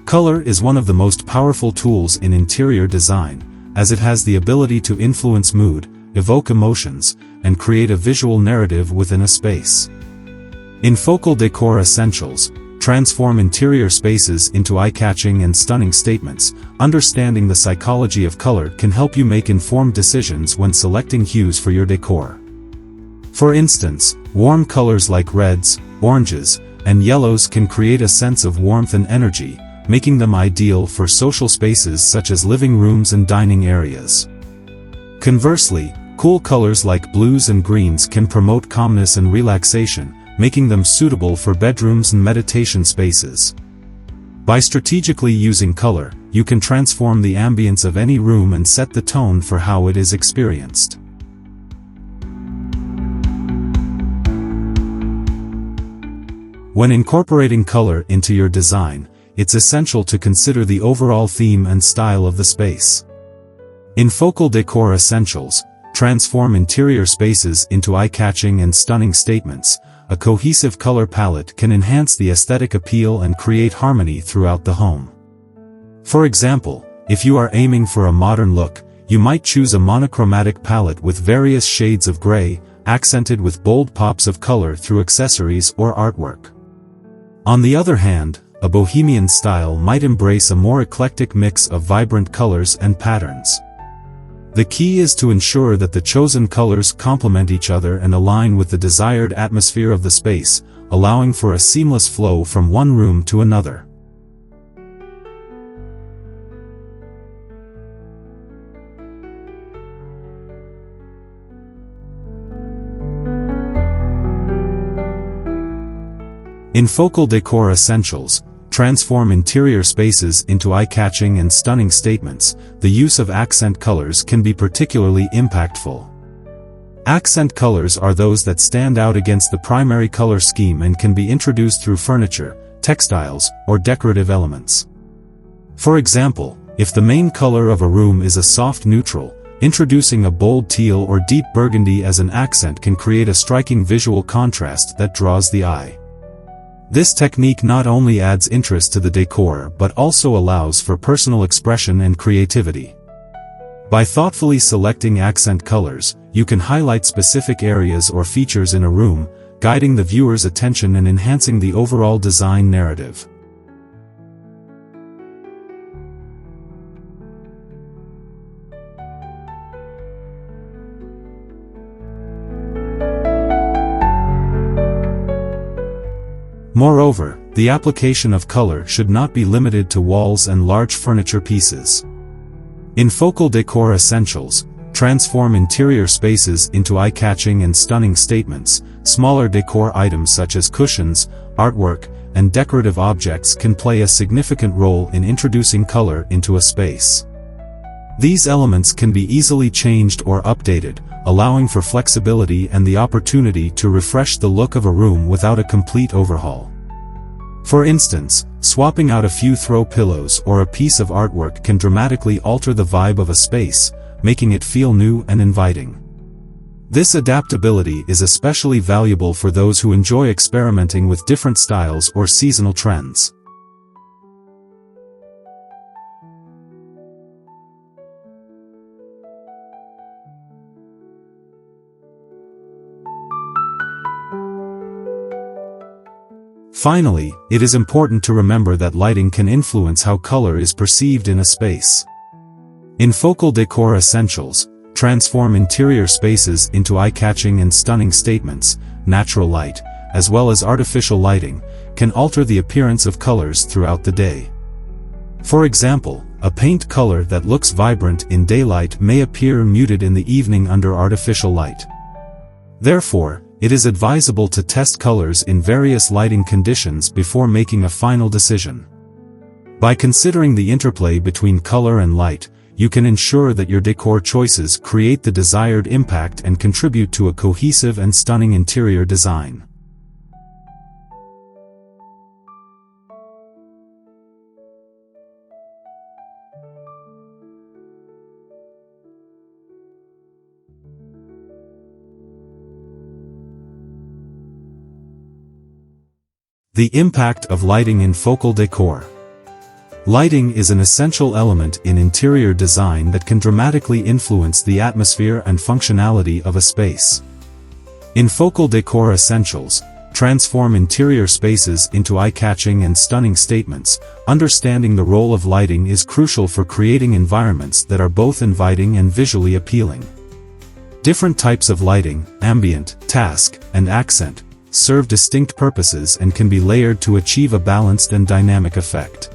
Color is one of the most powerful tools in interior design, as it has the ability to influence mood, evoke emotions, and create a visual narrative within a space. In Focal Decor Essentials, transform interior spaces into eye-catching and stunning statements. Understanding the psychology of color can help you make informed decisions when selecting hues for your decor. For instance, warm colors like reds, oranges, and yellows can create a sense of warmth and energy, making them ideal for social spaces such as living rooms and dining areas. Conversely, cool colors like blues and greens can promote calmness and relaxation, making them suitable for bedrooms and meditation spaces. By strategically using color, you can transform the ambience of any room and set the tone for how it is experienced. When incorporating color into your design, it's essential to consider the overall theme and style of the space. In Focal Decor Essentials, transform interior spaces into eye-catching and stunning statements. A cohesive color palette can enhance the aesthetic appeal and create harmony throughout the home. For example, if you are aiming for a modern look, you might choose a monochromatic palette with various shades of gray, accented with bold pops of color through accessories or artwork. On the other hand, a bohemian style might embrace a more eclectic mix of vibrant colors and patterns. The key is to ensure that the chosen colors complement each other and align with the desired atmosphere of the space, allowing for a seamless flow from one room to another. In Focal Decor Essentials, transform interior spaces into eye-catching and stunning statements. The use of accent colors can be particularly impactful. Accent colors are those that stand out against the primary color scheme and can be introduced through furniture, textiles, or decorative elements. For example, if the main color of a room is a soft neutral, introducing a bold teal or deep burgundy as an accent can create a striking visual contrast that draws the eye. This technique not only adds interest to the decor but also allows for personal expression and creativity. By thoughtfully selecting accent colors, you can highlight specific areas or features in a room, guiding the viewer's attention and enhancing the overall design narrative. Moreover, the application of color should not be limited to walls and large furniture pieces. In Focal Decor Essentials, transform interior spaces into eye-catching and stunning statements. Smaller decor items such as cushions, artwork, and decorative objects can play a significant role in introducing color into a space. These elements can be easily changed or updated, allowing for flexibility and the opportunity to refresh the look of a room without a complete overhaul. For instance, swapping out a few throw pillows or a piece of artwork can dramatically alter the vibe of a space, making it feel new and inviting. This adaptability is especially valuable for those who enjoy experimenting with different styles or seasonal trends. Finally, it is important to remember that lighting can influence how color is perceived in a space. In Focal Decor Essentials, transform interior spaces into eye-catching and stunning statements. Natural light, as well as artificial lighting, can alter the appearance of colors throughout the day. For example, a paint color that looks vibrant in daylight may appear muted in the evening under artificial light. Therefore, it is advisable to test colors in various lighting conditions before making a final decision. By considering the interplay between color and light, you can ensure that your decor choices create the desired impact and contribute to a cohesive and stunning interior design. The impact of lighting in focal decor. Lighting is an essential element in interior design that can dramatically influence the atmosphere and functionality of a space. In Focal Decor Essentials, transform interior spaces into eye-catching and stunning statements. Understanding the role of lighting is crucial for creating environments that are both inviting and visually appealing. Different types of lighting, ambient, task, and accent, serve distinct purposes and can be layered to achieve a balanced and dynamic effect.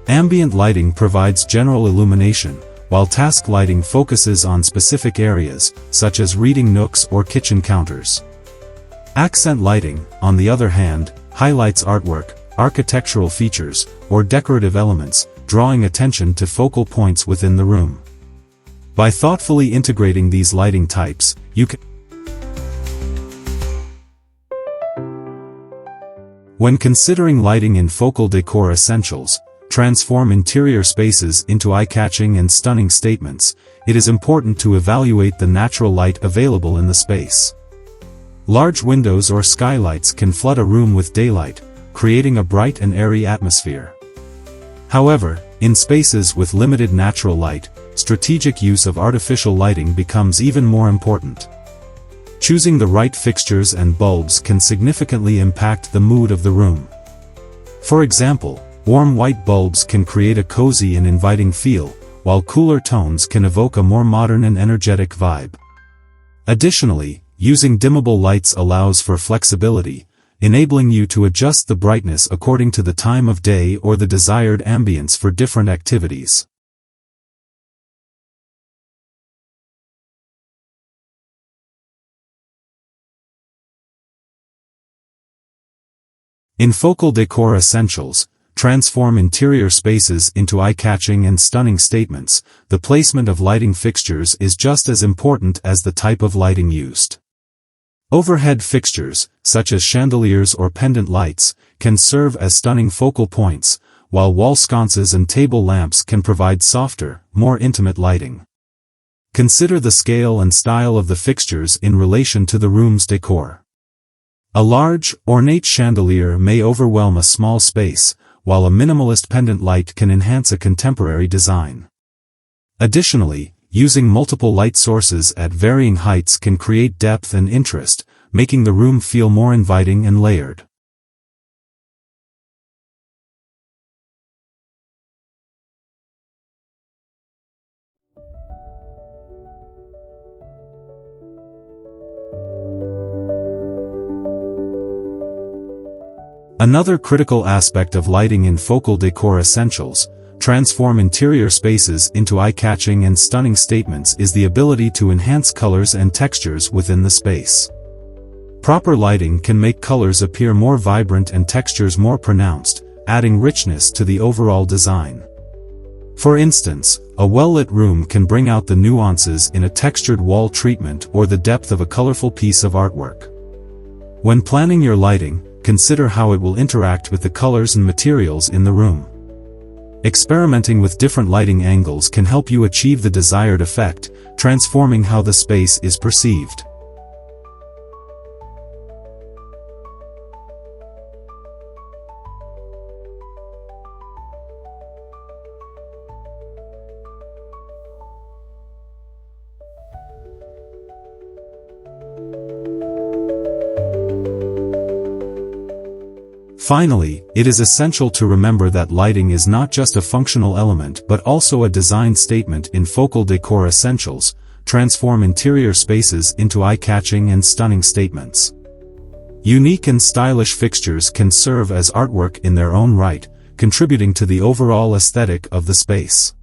Ambient lighting provides general illumination, while task lighting focuses on specific areas, such as reading nooks or kitchen counters. Accent lighting, on the other hand, highlights artwork, architectural features, or decorative elements, drawing attention to focal points within the room. By thoughtfully integrating these lighting types, you can. When considering lighting in Focal Decor Essentials, transform interior spaces into eye-catching and stunning statements, it is important to evaluate the natural light available in the space. Large windows or skylights can flood a room with daylight, creating a bright and airy atmosphere. However, in spaces with limited natural light, strategic use of artificial lighting becomes even more important. Choosing the right fixtures and bulbs can significantly impact the mood of the room. For example, warm white bulbs can create a cozy and inviting feel, while cooler tones can evoke a more modern and energetic vibe. Additionally, using dimmable lights allows for flexibility, enabling you to adjust the brightness according to the time of day or the desired ambience for different activities. In Focal Decor Essentials, transform interior spaces into eye-catching and stunning statements. The placement of lighting fixtures is just as important as the type of lighting used. Overhead fixtures, such as chandeliers or pendant lights, can serve as stunning focal points, while wall sconces and table lamps can provide softer, more intimate lighting. Consider the scale and style of the fixtures in relation to the room's decor. A large, ornate chandelier may overwhelm a small space, while a minimalist pendant light can enhance a contemporary design. Additionally, using multiple light sources at varying heights can create depth and interest, making the room feel more inviting and layered. Another critical aspect of lighting in Focal Decor Essentials, transform interior spaces into eye-catching and stunning statements, is the ability to enhance colors and textures within the space. Proper lighting can make colors appear more vibrant and textures more pronounced, adding richness to the overall design. For instance, a well-lit room can bring out the nuances in a textured wall treatment or the depth of a colorful piece of artwork. When planning your lighting, consider how it will interact with the colors and materials in the room. Experimenting with different lighting angles can help you achieve the desired effect, transforming how the space is perceived. Finally, it is essential to remember that lighting is not just a functional element but also a design statement. In Focal Decor Essentials, transform interior spaces into eye-catching and stunning statements. Unique and stylish fixtures can serve as artwork in their own right, contributing to the overall aesthetic of the space.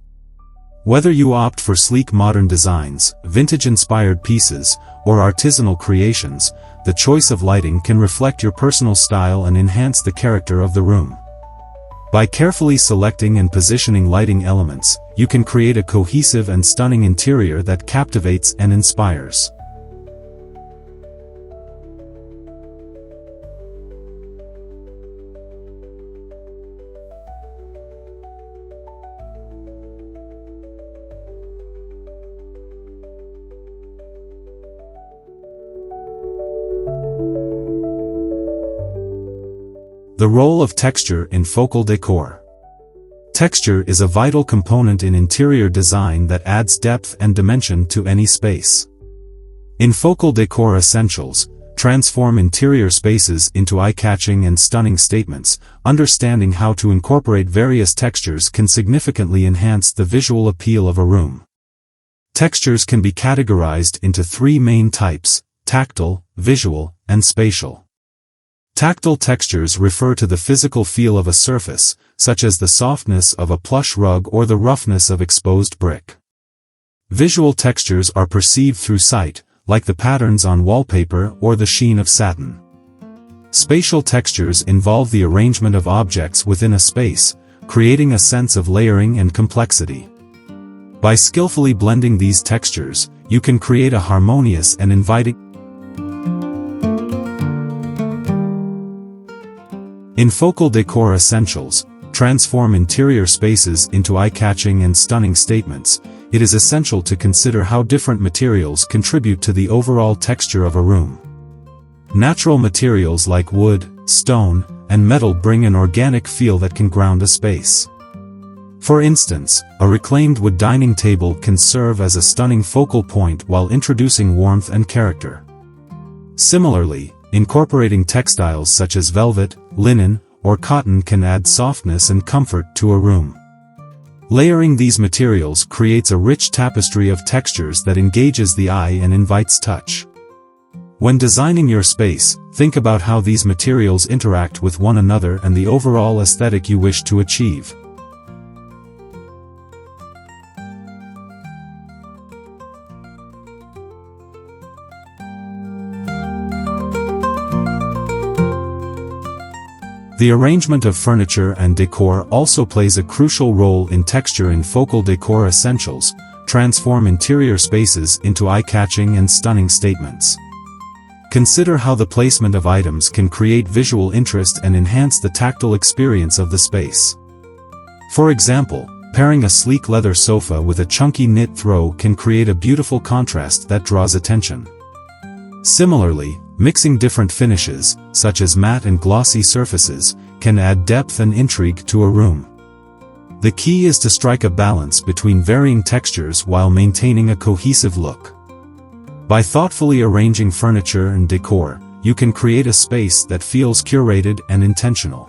Whether you opt for sleek modern designs, vintage-inspired pieces, or artisanal creations, the choice of lighting can reflect your personal style and enhance the character of the room. By carefully selecting and positioning lighting elements, you can create a cohesive and stunning interior that captivates and inspires. The role of texture in focal decor. Texture is a vital component in interior design that adds depth and dimension to any space. In Focal Decor Essentials, transform interior spaces into eye-catching and stunning statements. Understanding how to incorporate various textures can significantly enhance the visual appeal of a room. Textures can be categorized into three main types: tactile, visual, and spatial. Tactile textures refer to the physical feel of a surface, such as the softness of a plush rug or the roughness of exposed brick. Visual textures are perceived through sight, like the patterns on wallpaper or the sheen of satin. Spatial textures involve the arrangement of objects within a space, creating a sense of layering and complexity. By skillfully blending these textures, you can create a harmonious and inviting. In Focal Decor Essentials, transform interior spaces into eye-catching and stunning statements. It is essential to consider how different materials contribute to the overall texture of a room. Natural materials like wood, stone, and metal bring an organic feel that can ground a space. For instance, a reclaimed wood dining table can serve as a stunning focal point while introducing warmth and character. Similarly, incorporating textiles such as velvet, linen, or cotton can add softness and comfort to a room. Layering these materials creates a rich tapestry of textures that engages the eye and invites touch. When designing your space, think about how these materials interact with one another and the overall aesthetic you wish to achieve. The arrangement of furniture and decor also plays a crucial role in texture. In Focal Decor Essentials, transform interior spaces into eye-catching and stunning statements. Consider how the placement of items can create visual interest and enhance the tactile experience of the space. For example, pairing a sleek leather sofa with a chunky knit throw can create a beautiful contrast that draws attention. Similarly, mixing different finishes, such as matte and glossy surfaces, can add depth and intrigue to a room. The key is to strike a balance between varying textures while maintaining a cohesive look. By thoughtfully arranging furniture and decor, you can create a space that feels curated and intentional.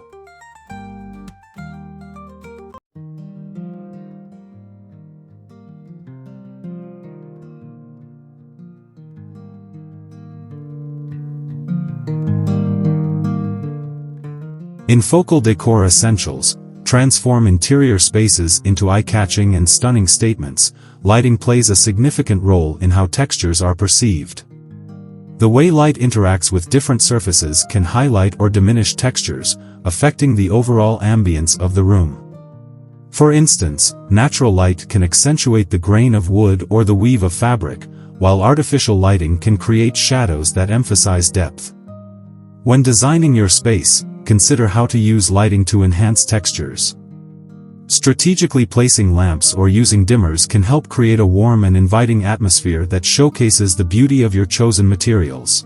In Focal Decor Essentials, transform interior spaces into eye-catching and stunning statements. Lighting plays a significant role in how textures are perceived. The way light interacts with different surfaces can highlight or diminish textures, affecting the overall ambience of the room. For instance, natural light can accentuate the grain of wood or the weave of fabric, while artificial lighting can create shadows that emphasize depth. When designing your space, consider how to use lighting to enhance textures. Strategically placing lamps or using dimmers can help create a warm and inviting atmosphere that showcases the beauty of your chosen materials.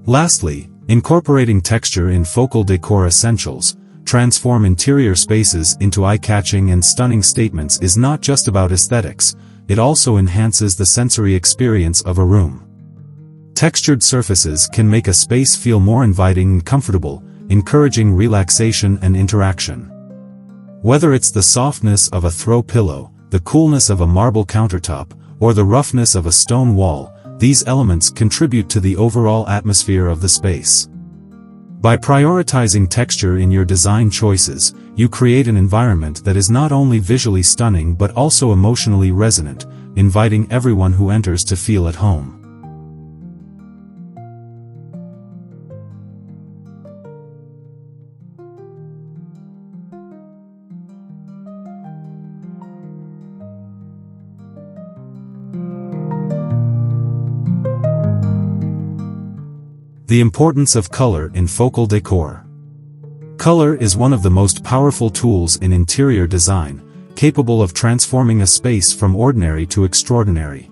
Lastly, incorporating texture in focal decor essentials, transform interior spaces into eye-catching and stunning statements is not just about aesthetics, it also enhances the sensory experience of a room. Textured surfaces can make a space feel more inviting and comfortable, encouraging relaxation and interaction. Whether it's the softness of a throw pillow, the coolness of a marble countertop, or the roughness of a stone wall, these elements contribute to the overall atmosphere of the space. By prioritizing texture in your design choices, you create an environment that is not only visually stunning but also emotionally resonant, inviting everyone who enters to feel at home. The importance of color in focal decor. Color is one of the most powerful tools in interior design, capable of transforming a space from ordinary to extraordinary.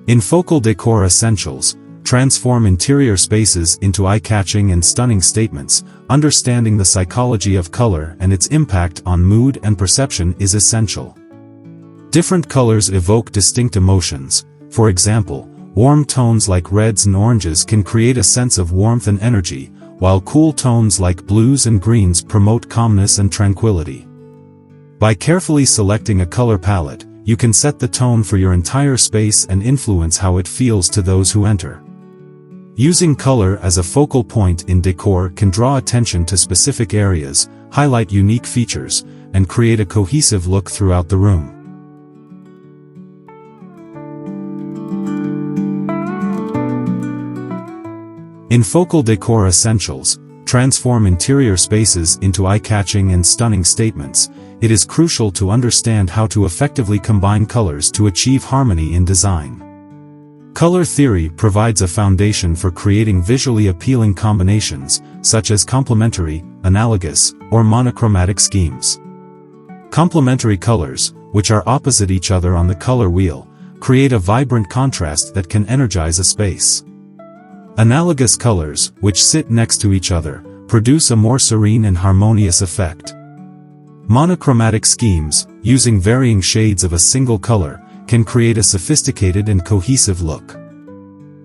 In focal decor essentials, transform interior spaces into eye-catching and stunning statements. Understanding the psychology of color and its impact on mood and perception is essential. Different colors evoke distinct emotions. For example, warm tones like reds and oranges can create a sense of warmth and energy, while cool tones like blues and greens promote calmness and tranquility. By carefully selecting a color palette, you can set the tone for your entire space and influence how it feels to those who enter. Using color as a focal point in decor can draw attention to specific areas, highlight unique features, and create a cohesive look throughout the room. In focal decor essentials, transform interior spaces into eye-catching and stunning statements. It is crucial to understand how to effectively combine colors to achieve harmony in design. Color theory provides a foundation for creating visually appealing combinations, such as complementary, analogous, or monochromatic schemes. Complementary colors, which are opposite each other on the color wheel, create a vibrant contrast that can energize a space. Analogous colors, which sit next to each other, produce a more serene and harmonious effect. Monochromatic schemes, using varying shades of a single color, can create a sophisticated and cohesive look.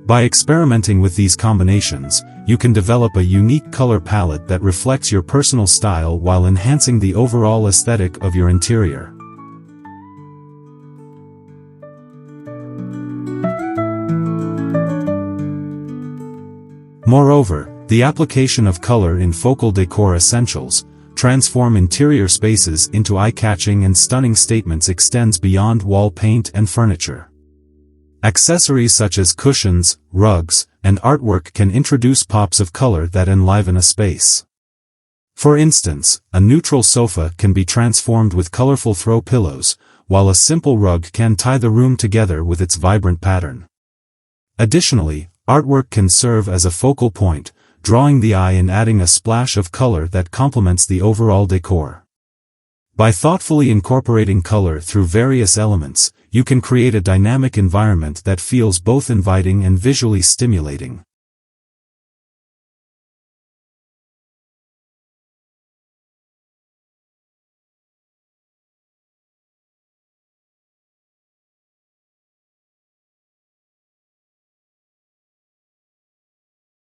By experimenting with these combinations, you can develop a unique color palette that reflects your personal style while enhancing the overall aesthetic of your interior. Moreover, the application of color in focal decor essentials, transform interior spaces into eye-catching and stunning statements extends beyond wall paint and furniture. Accessories such as cushions, rugs, and artwork can introduce pops of color that enliven a space. For instance, a neutral sofa can be transformed with colorful throw pillows, while a simple rug can tie the room together with its vibrant pattern. Additionally, artwork can serve as a focal point, drawing the eye and adding a splash of color that complements the overall decor. By thoughtfully incorporating color through various elements, you can create a dynamic environment that feels both inviting and visually stimulating.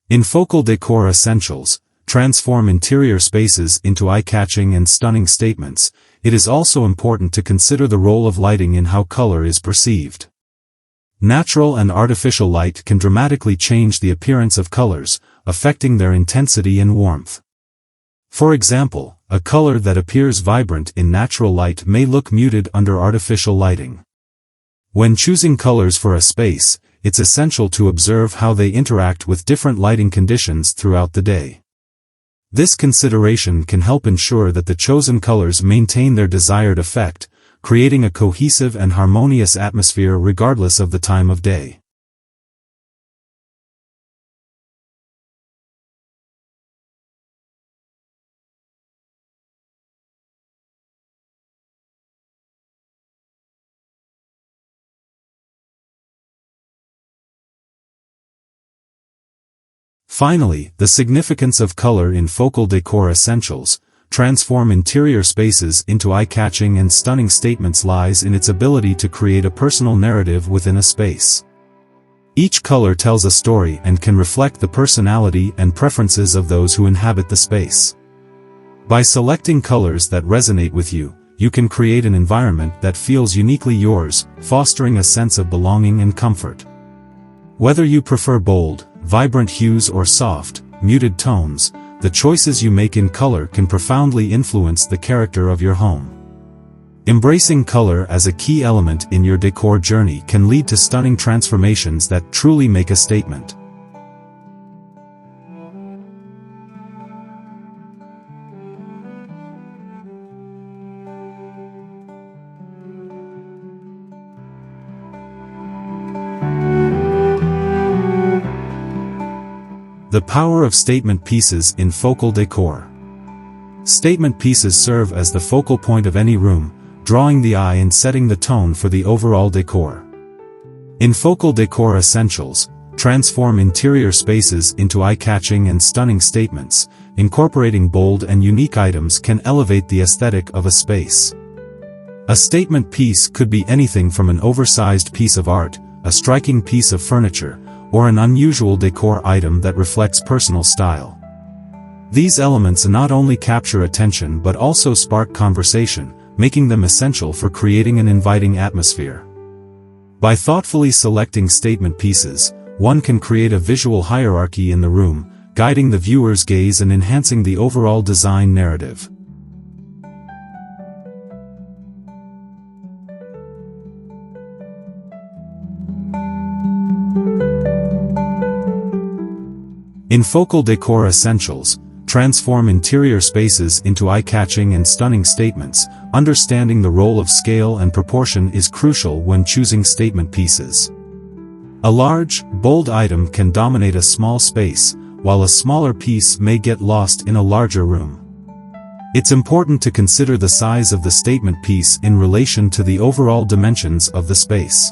In focal decor essentials, transform interior spaces into eye-catching and stunning statements. It is also important to consider the role of lighting in how color is perceived. Natural and artificial light can dramatically change the appearance of colors, affecting their intensity and warmth. For example, a color that appears vibrant in natural light may look muted under artificial lighting. When choosing colors for a space, it's essential to observe how they interact with different lighting conditions throughout the day. This consideration can help ensure that the chosen colors maintain their desired effect, creating a cohesive and harmonious atmosphere regardless of the time of day. Finally, the significance of color in focal decor essentials, transform interior spaces into eye-catching and stunning statements lies in its ability to create a personal narrative within a space. Each color tells a story and can reflect the personality and preferences of those who inhabit the space. By selecting colors that resonate with you, you can create an environment that feels uniquely yours, fostering a sense of belonging and comfort. Whether you prefer bold, vibrant hues or soft, muted tones, the choices you make in color can profoundly influence the character of your home. Embracing color as a key element in your decor journey can lead to stunning transformations that truly make a statement. The power of statement pieces in focal decor. Statement pieces serve as the focal point of any room, drawing the eye and setting the tone for the overall decor. In focal decor essentials, transform interior spaces into eye-catching and stunning statements. Incorporating bold and unique items can elevate the aesthetic of a space. A statement piece could be anything from an oversized piece of art, a striking piece of furniture, or an unusual decor item that reflects personal style. These elements not only capture attention but also spark conversation, making them essential for creating an inviting atmosphere. By thoughtfully selecting statement pieces, one can create a visual hierarchy in the room, guiding the viewer's gaze and enhancing the overall design narrative. In focal decor essentials, transform interior spaces into eye-catching and stunning statements. Understanding the role of scale and proportion is crucial when choosing statement pieces. A large, bold item can dominate a small space, while a smaller piece may get lost in a larger room. It's important to consider the size of the statement piece in relation to the overall dimensions of the space.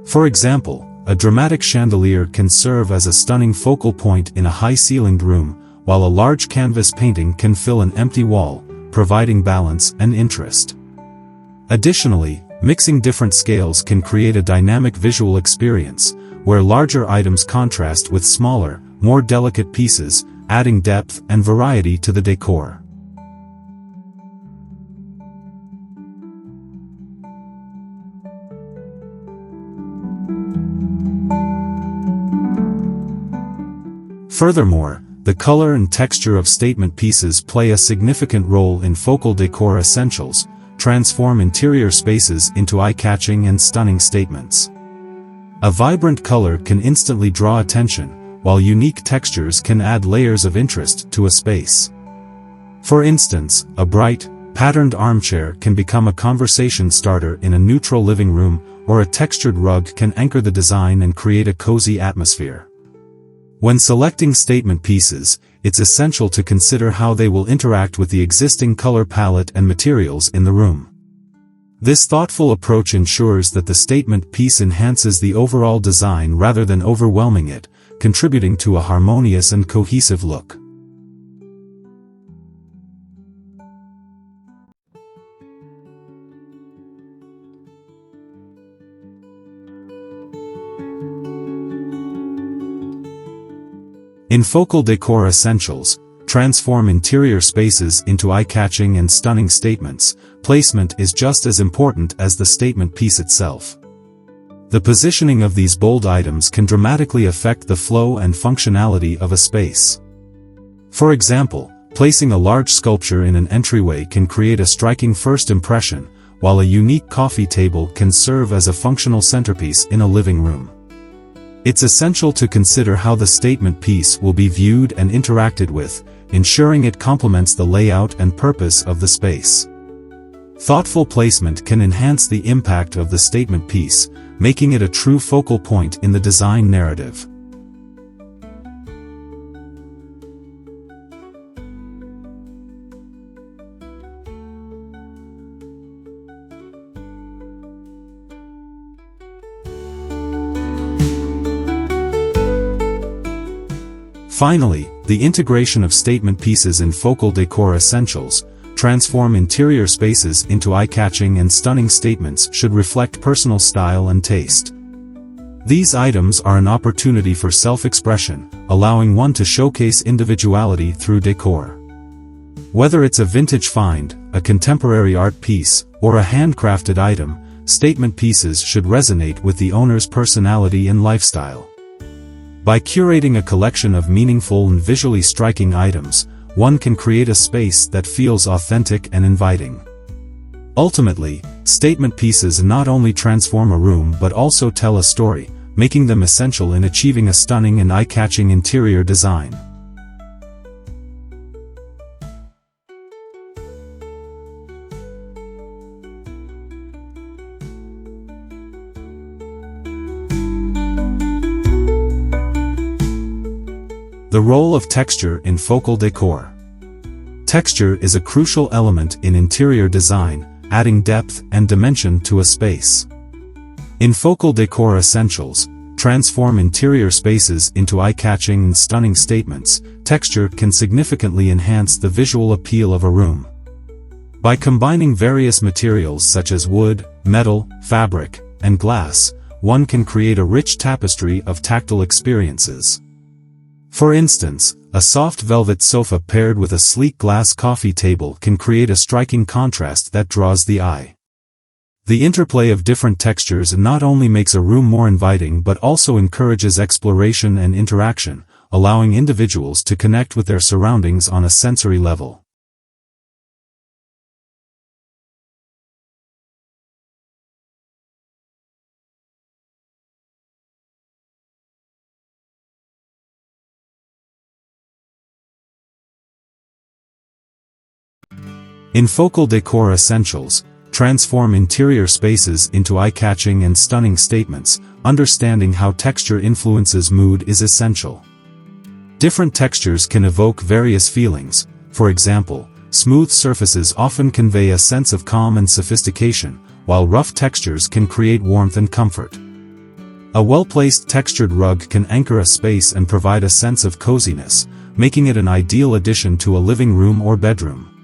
For example, a dramatic chandelier can serve as a stunning focal point in a high-ceilinged room, while a large canvas painting can fill an empty wall, providing balance and interest. Additionally, mixing different scales can create a dynamic visual experience, where larger items contrast with smaller, more delicate pieces, adding depth and variety to the decor. Furthermore, the color and texture of statement pieces play a significant role in focal decor essentials, transform interior spaces into eye-catching and stunning statements. A vibrant color can instantly draw attention, while unique textures can add layers of interest to a space. For instance, a bright, patterned armchair can become a conversation starter in a neutral living room, or a textured rug can anchor the design and create a cozy atmosphere. When selecting statement pieces, it's essential to consider how they will interact with the existing color palette and materials in the room. This thoughtful approach ensures that the statement piece enhances the overall design rather than overwhelming it, contributing to a harmonious and cohesive look. In focal decor essentials, transform interior spaces into eye-catching and stunning statements. Placement is just as important as the statement piece itself. The positioning of these bold items can dramatically affect the flow and functionality of a space. For example, placing a large sculpture in an entryway can create a striking first impression, while a unique coffee table can serve as a functional centerpiece in a living room. It's essential to consider how the statement piece will be viewed and interacted with, ensuring it complements the layout and purpose of the space. Thoughtful placement can enhance the impact of the statement piece, making it a true focal point in the design narrative. Finally, the integration of statement pieces in focal decor essentials transform interior spaces into eye-catching and stunning statements should reflect personal style and taste. These items are an opportunity for self-expression, allowing one to showcase individuality through decor. Whether it's a vintage find, a contemporary art piece, or a handcrafted item, statement pieces should resonate with the owner's personality and lifestyle. By curating a collection of meaningful and visually striking items, one can create a space that feels authentic and inviting. Ultimately, statement pieces not only transform a room but also tell a story, making them essential in achieving a stunning and eye-catching interior design. The role of texture in focal decor. Texture is a crucial element in interior design, adding depth and dimension to a space. In focal decor essentials, transform interior spaces into eye-catching and stunning statements. Texture can significantly enhance the visual appeal of a room. By combining various materials such as wood, metal, fabric, and glass, one can create a rich tapestry of tactile experiences. For instance, a soft velvet sofa paired with a sleek glass coffee table can create a striking contrast that draws the eye. The interplay of different textures not only makes a room more inviting but also encourages exploration and interaction, allowing individuals to connect with their surroundings on a sensory level. In focal decor essentials, transform interior spaces into eye-catching and stunning statements. Understanding how texture influences mood is essential. Different textures can evoke various feelings. For example, smooth surfaces often convey a sense of calm and sophistication, while rough textures can create warmth and comfort. A well-placed textured rug can anchor a space and provide a sense of coziness, making it an ideal addition to a living room or bedroom.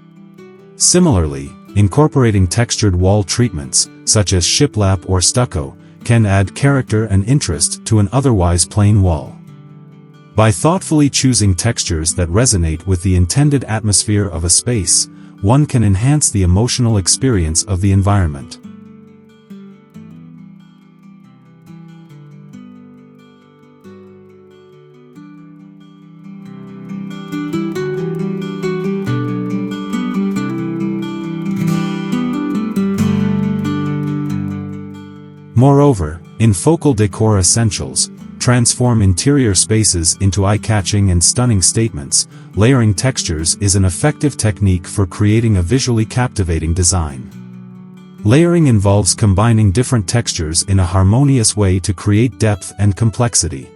Similarly, incorporating textured wall treatments, such as shiplap or stucco, can add character and interest to an otherwise plain wall. By thoughtfully choosing textures that resonate with the intended atmosphere of a space, one can enhance the emotional experience of the environment. Moreover, in focal decor essentials, transform interior spaces into eye-catching and stunning statements. Layering textures is an effective technique for creating a visually captivating design. Layering involves combining different textures in a harmonious way to create depth and complexity.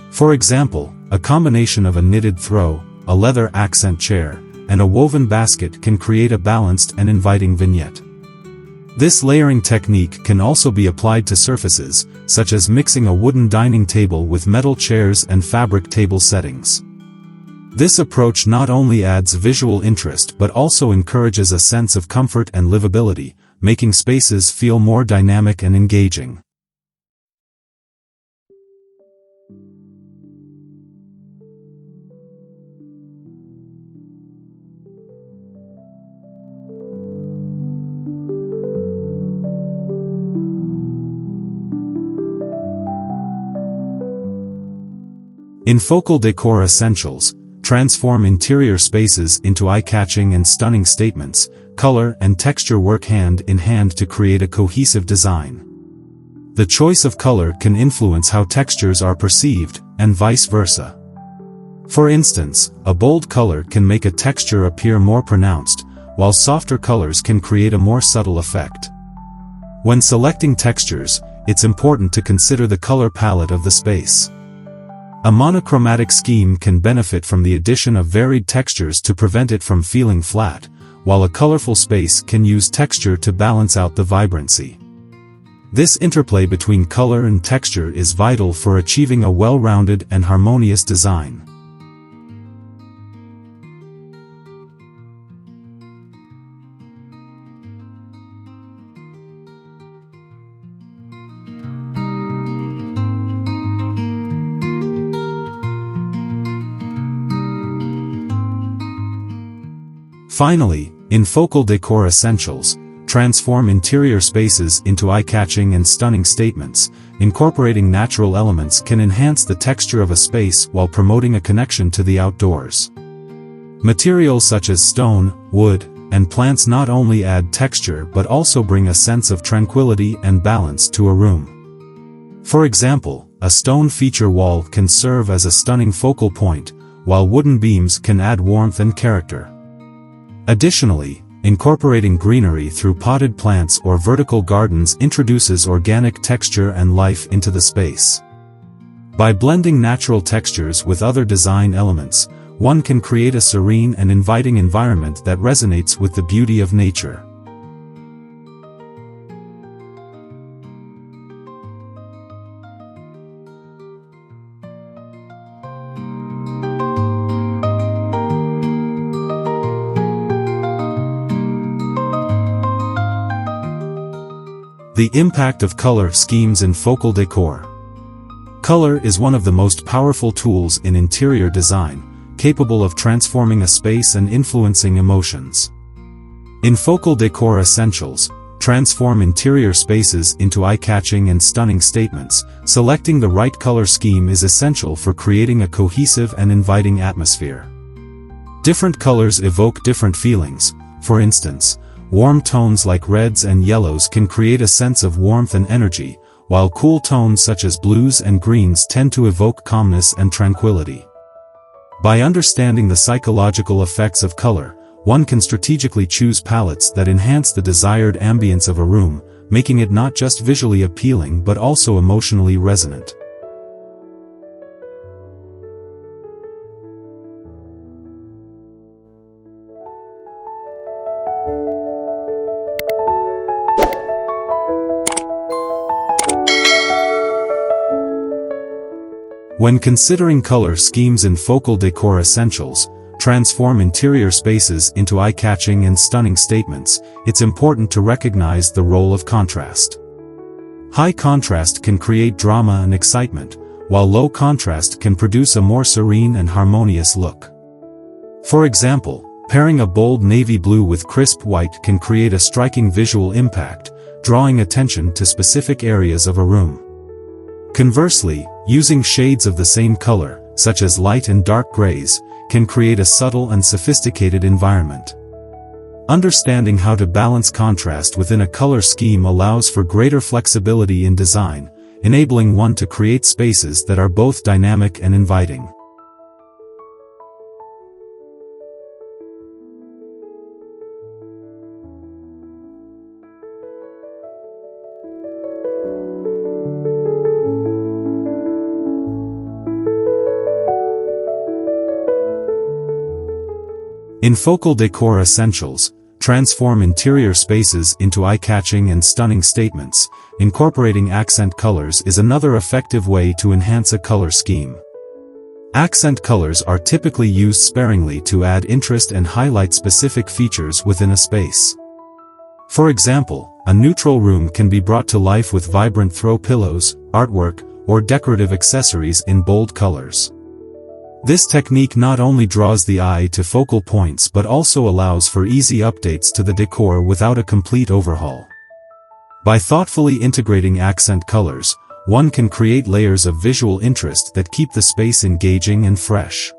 For example, a combination of a knitted throw, a leather accent chair, and a woven basket can create a balanced and inviting vignette. This layering technique can also be applied to surfaces, such as mixing a wooden dining table with metal chairs and fabric table settings. This approach not only adds visual interest but also encourages a sense of comfort and livability, making spaces feel more dynamic and engaging. In focal decor essentials, transform interior spaces into eye-catching and stunning statements. Color and texture work hand in hand to create a cohesive design. The choice of color can influence how textures are perceived, and vice versa. For instance, a bold color can make a texture appear more pronounced, while softer colors can create a more subtle effect. When selecting textures, it's important to consider the color palette of the space. A monochromatic scheme can benefit from the addition of varied textures to prevent it from feeling flat, while a colorful space can use texture to balance out the vibrancy. This interplay between color and texture is vital for achieving a well-rounded and harmonious design. Finally, in Focal Decor Essentials, transform interior spaces into eye-catching and stunning statements. Incorporating natural elements can enhance the texture of a space while promoting a connection to the outdoors. Materials such as stone, wood, and plants not only add texture but also bring a sense of tranquility and balance to a room. For example, a stone feature wall can serve as a stunning focal point, while wooden beams can add warmth and character. Additionally, incorporating greenery through potted plants or vertical gardens introduces organic texture and life into the space. By blending natural textures with other design elements, one can create a serene and inviting environment that resonates with the beauty of nature. The impact of color schemes in focal decor. Color is one of the most powerful tools in interior design, capable of transforming a space and influencing emotions. In Focal Decor Essentials, transform interior spaces into eye-catching and stunning statements. Selecting the right color scheme is essential for creating a cohesive and inviting atmosphere. Different colors evoke different feelings. For instance, warm tones like reds and yellows can create a sense of warmth and energy, while cool tones such as blues and greens tend to evoke calmness and tranquility. By understanding the psychological effects of color, one can strategically choose palettes that enhance the desired ambience of a room, making it not just visually appealing but also emotionally resonant. When considering color schemes in Focal Decor Essentials, transform interior spaces into eye-catching and stunning statements, it's important to recognize the role of contrast. High contrast can create drama and excitement, while low contrast can produce a more serene and harmonious look. For example, pairing a bold navy blue with crisp white can create a striking visual impact, drawing attention to specific areas of a room. Conversely, using shades of the same color, such as light and dark grays, can create a subtle and sophisticated environment. Understanding how to balance contrast within a color scheme allows for greater flexibility in design, enabling one to create spaces that are both dynamic and inviting. In Focal Decor Essentials, transform interior spaces into eye-catching and stunning statements. Incorporating accent colors is another effective way to enhance a color scheme. Accent colors are typically used sparingly to add interest and highlight specific features within a space. For example, a neutral room can be brought to life with vibrant throw pillows, artwork, or decorative accessories in bold colors. This technique not only draws the eye to focal points but also allows for easy updates to the decor without a complete overhaul. By thoughtfully integrating accent colors, one can create layers of visual interest that keep the space engaging and fresh.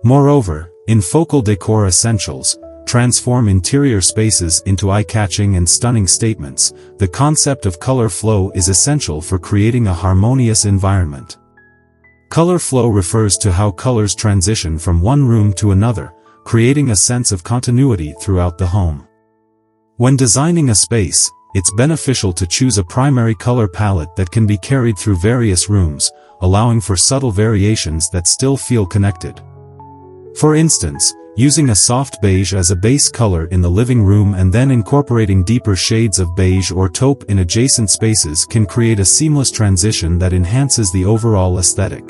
Moreover, in Focal Decor Essentials, transform interior spaces into eye-catching and stunning statements. The concept of color flow is essential for creating a harmonious environment. Color flow refers to how colors transition from one room to another, creating a sense of continuity throughout the home. When designing a space, it's beneficial to choose a primary color palette that can be carried through various rooms, allowing for subtle variations that still feel connected. For instance, using a soft beige as a base color in the living room and then incorporating deeper shades of beige or taupe in adjacent spaces can create a seamless transition that enhances the overall aesthetic.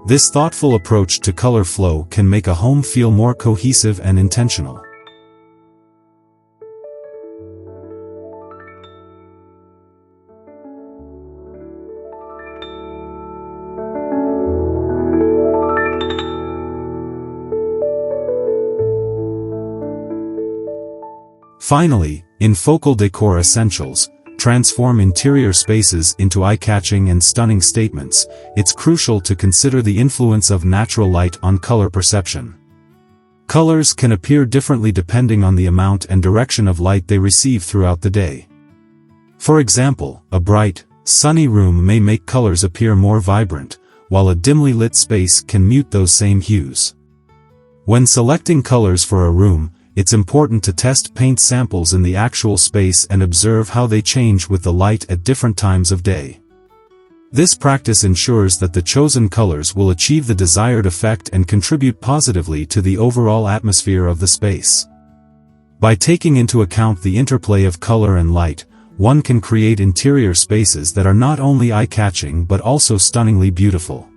This thoughtful approach to color flow can make a home feel more cohesive and intentional. Finally, in Focal Decor Essentials, transform interior spaces into eye-catching and stunning statements. It's crucial to consider the influence of natural light on color perception. Colors can appear differently depending on the amount and direction of light they receive throughout the day. For example, a bright, sunny room may make colors appear more vibrant, while a dimly lit space can mute those same hues. When selecting colors for a room, it's important to test paint samples in the actual space and observe how they change with the light at different times of day. This practice ensures that the chosen colors will achieve the desired effect and contribute positively to the overall atmosphere of the space. By taking into account the interplay of color and light, one can create interior spaces that are not only eye-catching but also stunningly beautiful.